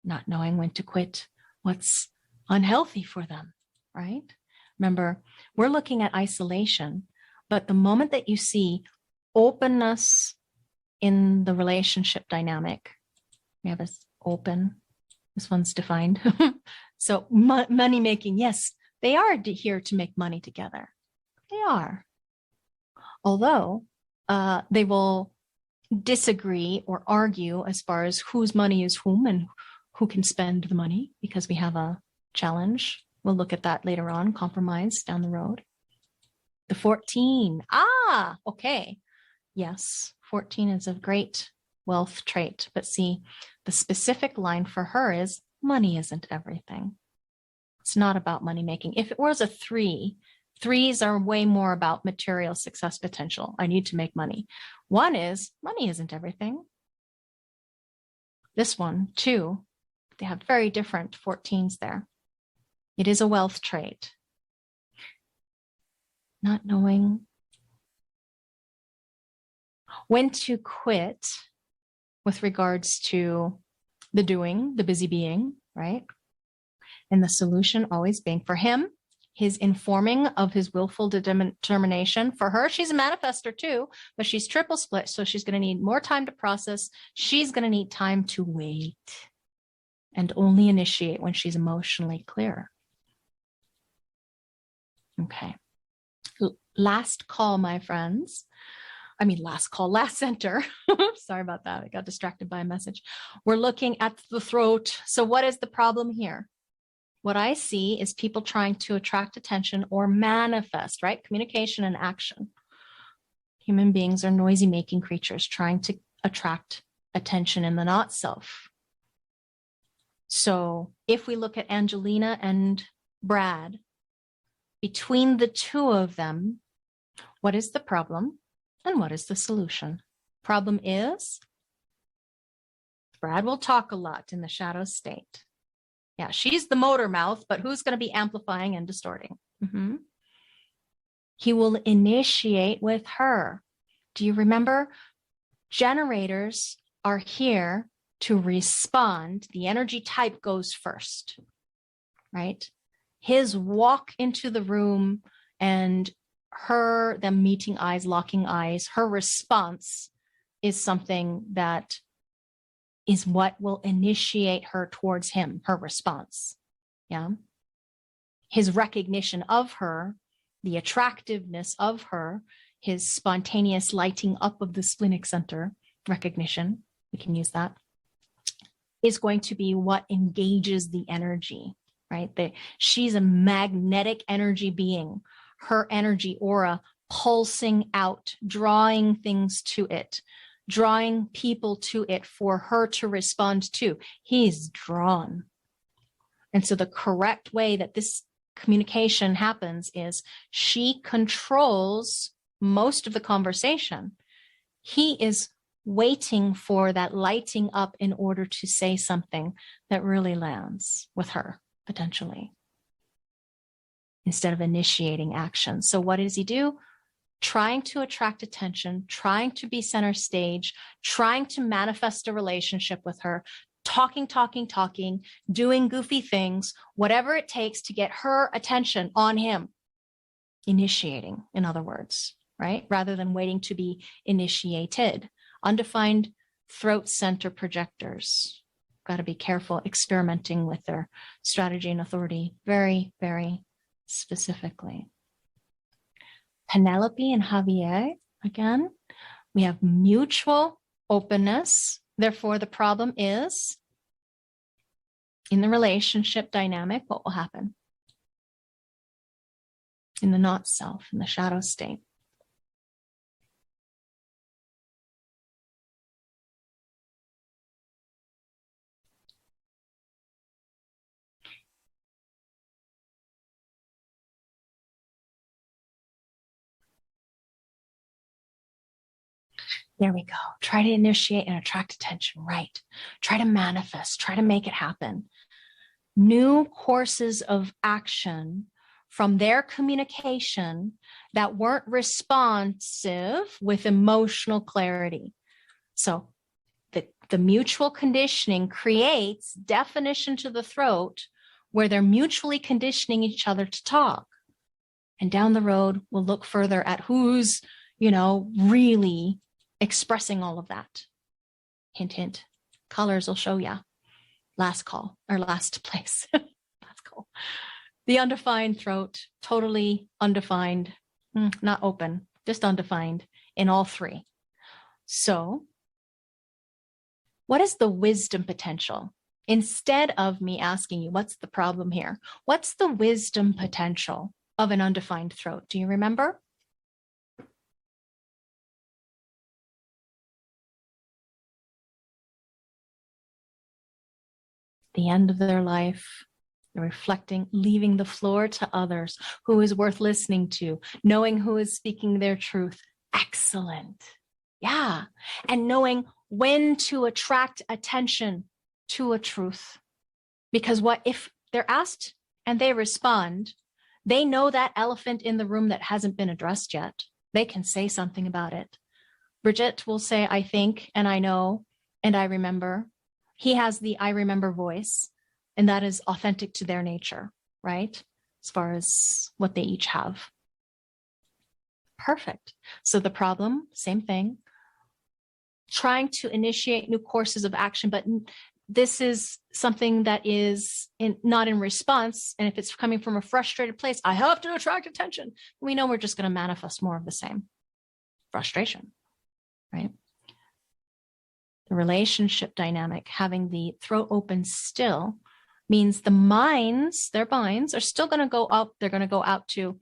not knowing when to quit what's unhealthy for them, right? Remember, we're looking at isolation, but the moment that you see openness in the relationship dynamic, we have this open, this one's defined. So money making, yes, they are here to make money together. They are. Although they will disagree or argue as far as whose money is whom and who can spend the money, because we have a challenge. We'll look at that later on, compromise down the road. The 14. Okay. Yes, 14 is a great wealth trait. But see, the specific line for her is money isn't everything. It's not about money making. If it was a 3, 3s are way more about material success potential. I need to make money. 1 is money isn't everything. This one, 2, they have very different 14s there. It is a wealth trait. Not knowing when to quit with regards to the doing, the busy being, right? And the solution always being for him, his informing of his willful determination. For her, she's a manifestor too, but she's triple split. So she's going to need more time to process. She's going to need time to wait and only initiate when she's emotionally clear. Okay. Last call, my friends. I mean, last call, last center. Sorry about that. I got distracted by a message. We're looking at the throat. So what is the problem here? What I see is people trying to attract attention or manifest, right? Communication and action. Human beings are noisy making creatures trying to attract attention in the not self. So if we look at Angelina and Brad, between the two of them, what is the problem and what is the solution? Problem is, Brad will talk a lot in the shadow state. Yeah, she's the motor mouth, but who's going to be amplifying and distorting? He will initiate with her. Do you remember? Generators are here to respond. The energy type goes first, right? His walk into the room and them meeting eyes, locking eyes, her response is something that is what will initiate her towards him, her response. Yeah. His recognition of her, the attractiveness of her, his spontaneous lighting up of the splenic center recognition, we can use that, is going to be what engages the energy, right? She's a magnetic energy being. Her energy aura pulsing out, drawing things to it, drawing people to it for her to respond to. He's drawn. And so the correct way that this communication happens is she controls most of the conversation. He is waiting for that lighting up in order to say something that really lands with her, potentially, instead of initiating action. So what does he do? Trying to attract attention, trying to be center stage, trying to manifest a relationship with her, talking, doing goofy things, whatever it takes to get her attention on him. Initiating, in other words, right? Rather than waiting to be initiated. Undefined throat center projectors. Got to be careful experimenting with their strategy and authority very, very specifically. Penelope and Javier, again, we have mutual openness. Therefore, the problem is in the relationship dynamic, what will happen? In the not self, in the shadow state. There we go. Try to initiate and attract attention, right? Try to manifest, try to make it happen. New courses of action from their communication that weren't responsive with emotional clarity. So the mutual conditioning creates definition to the throat where they're mutually conditioning each other to talk. And down the road, we'll look further at who's, really expressing all of that. Hint, hint. Colors will show ya. Last call, or last place. Last call. The undefined throat, totally undefined, not open, just undefined in all three. So what is the wisdom potential? Instead of me asking you, what's the problem here? What's the wisdom potential of an undefined throat? Do you remember? The end of their life, reflecting, leaving the floor to others, who is worth listening to, knowing who is speaking their truth. Excellent. Yeah. And knowing when to attract attention to a truth. Because what if they're asked and they respond, they know that elephant in the room that hasn't been addressed yet. They can say something about it. Bridget will say, I think, and I know, and I remember. He has the I remember voice, and that is authentic to their nature, right? As far as what they each have. Perfect. So the problem, same thing. Trying to initiate new courses of action, but this is something that is not in response. And if it's coming from a frustrated place, I have to attract attention. We know we're just going to manifest more of the same frustration, right? The relationship dynamic, having the throat open still, means the minds, their minds are still going to go up. They're going to go out to,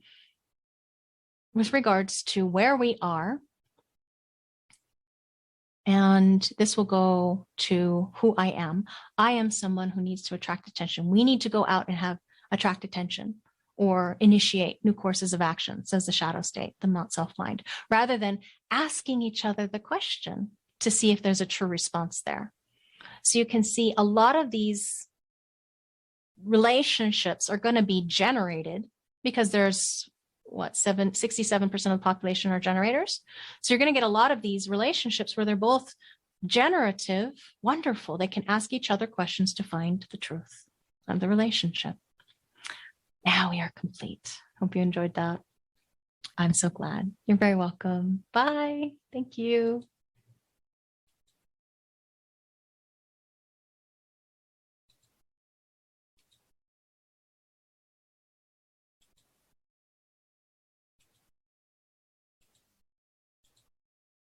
with regards to where we are. And this will go to who I am. I am someone who needs to attract attention. We need to go out and attract attention or initiate new courses of action, says the shadow state, the not self mind, rather than asking each other the question to see if there's a true response there. So you can see a lot of these relationships are going to be generated because there's 67% of the population are generators. So you're going to get a lot of these relationships where they're both generative, wonderful. They can ask each other questions to find the truth of the relationship. Now we are complete. Hope you enjoyed that. I'm so glad. You're very welcome. Bye. Thank you.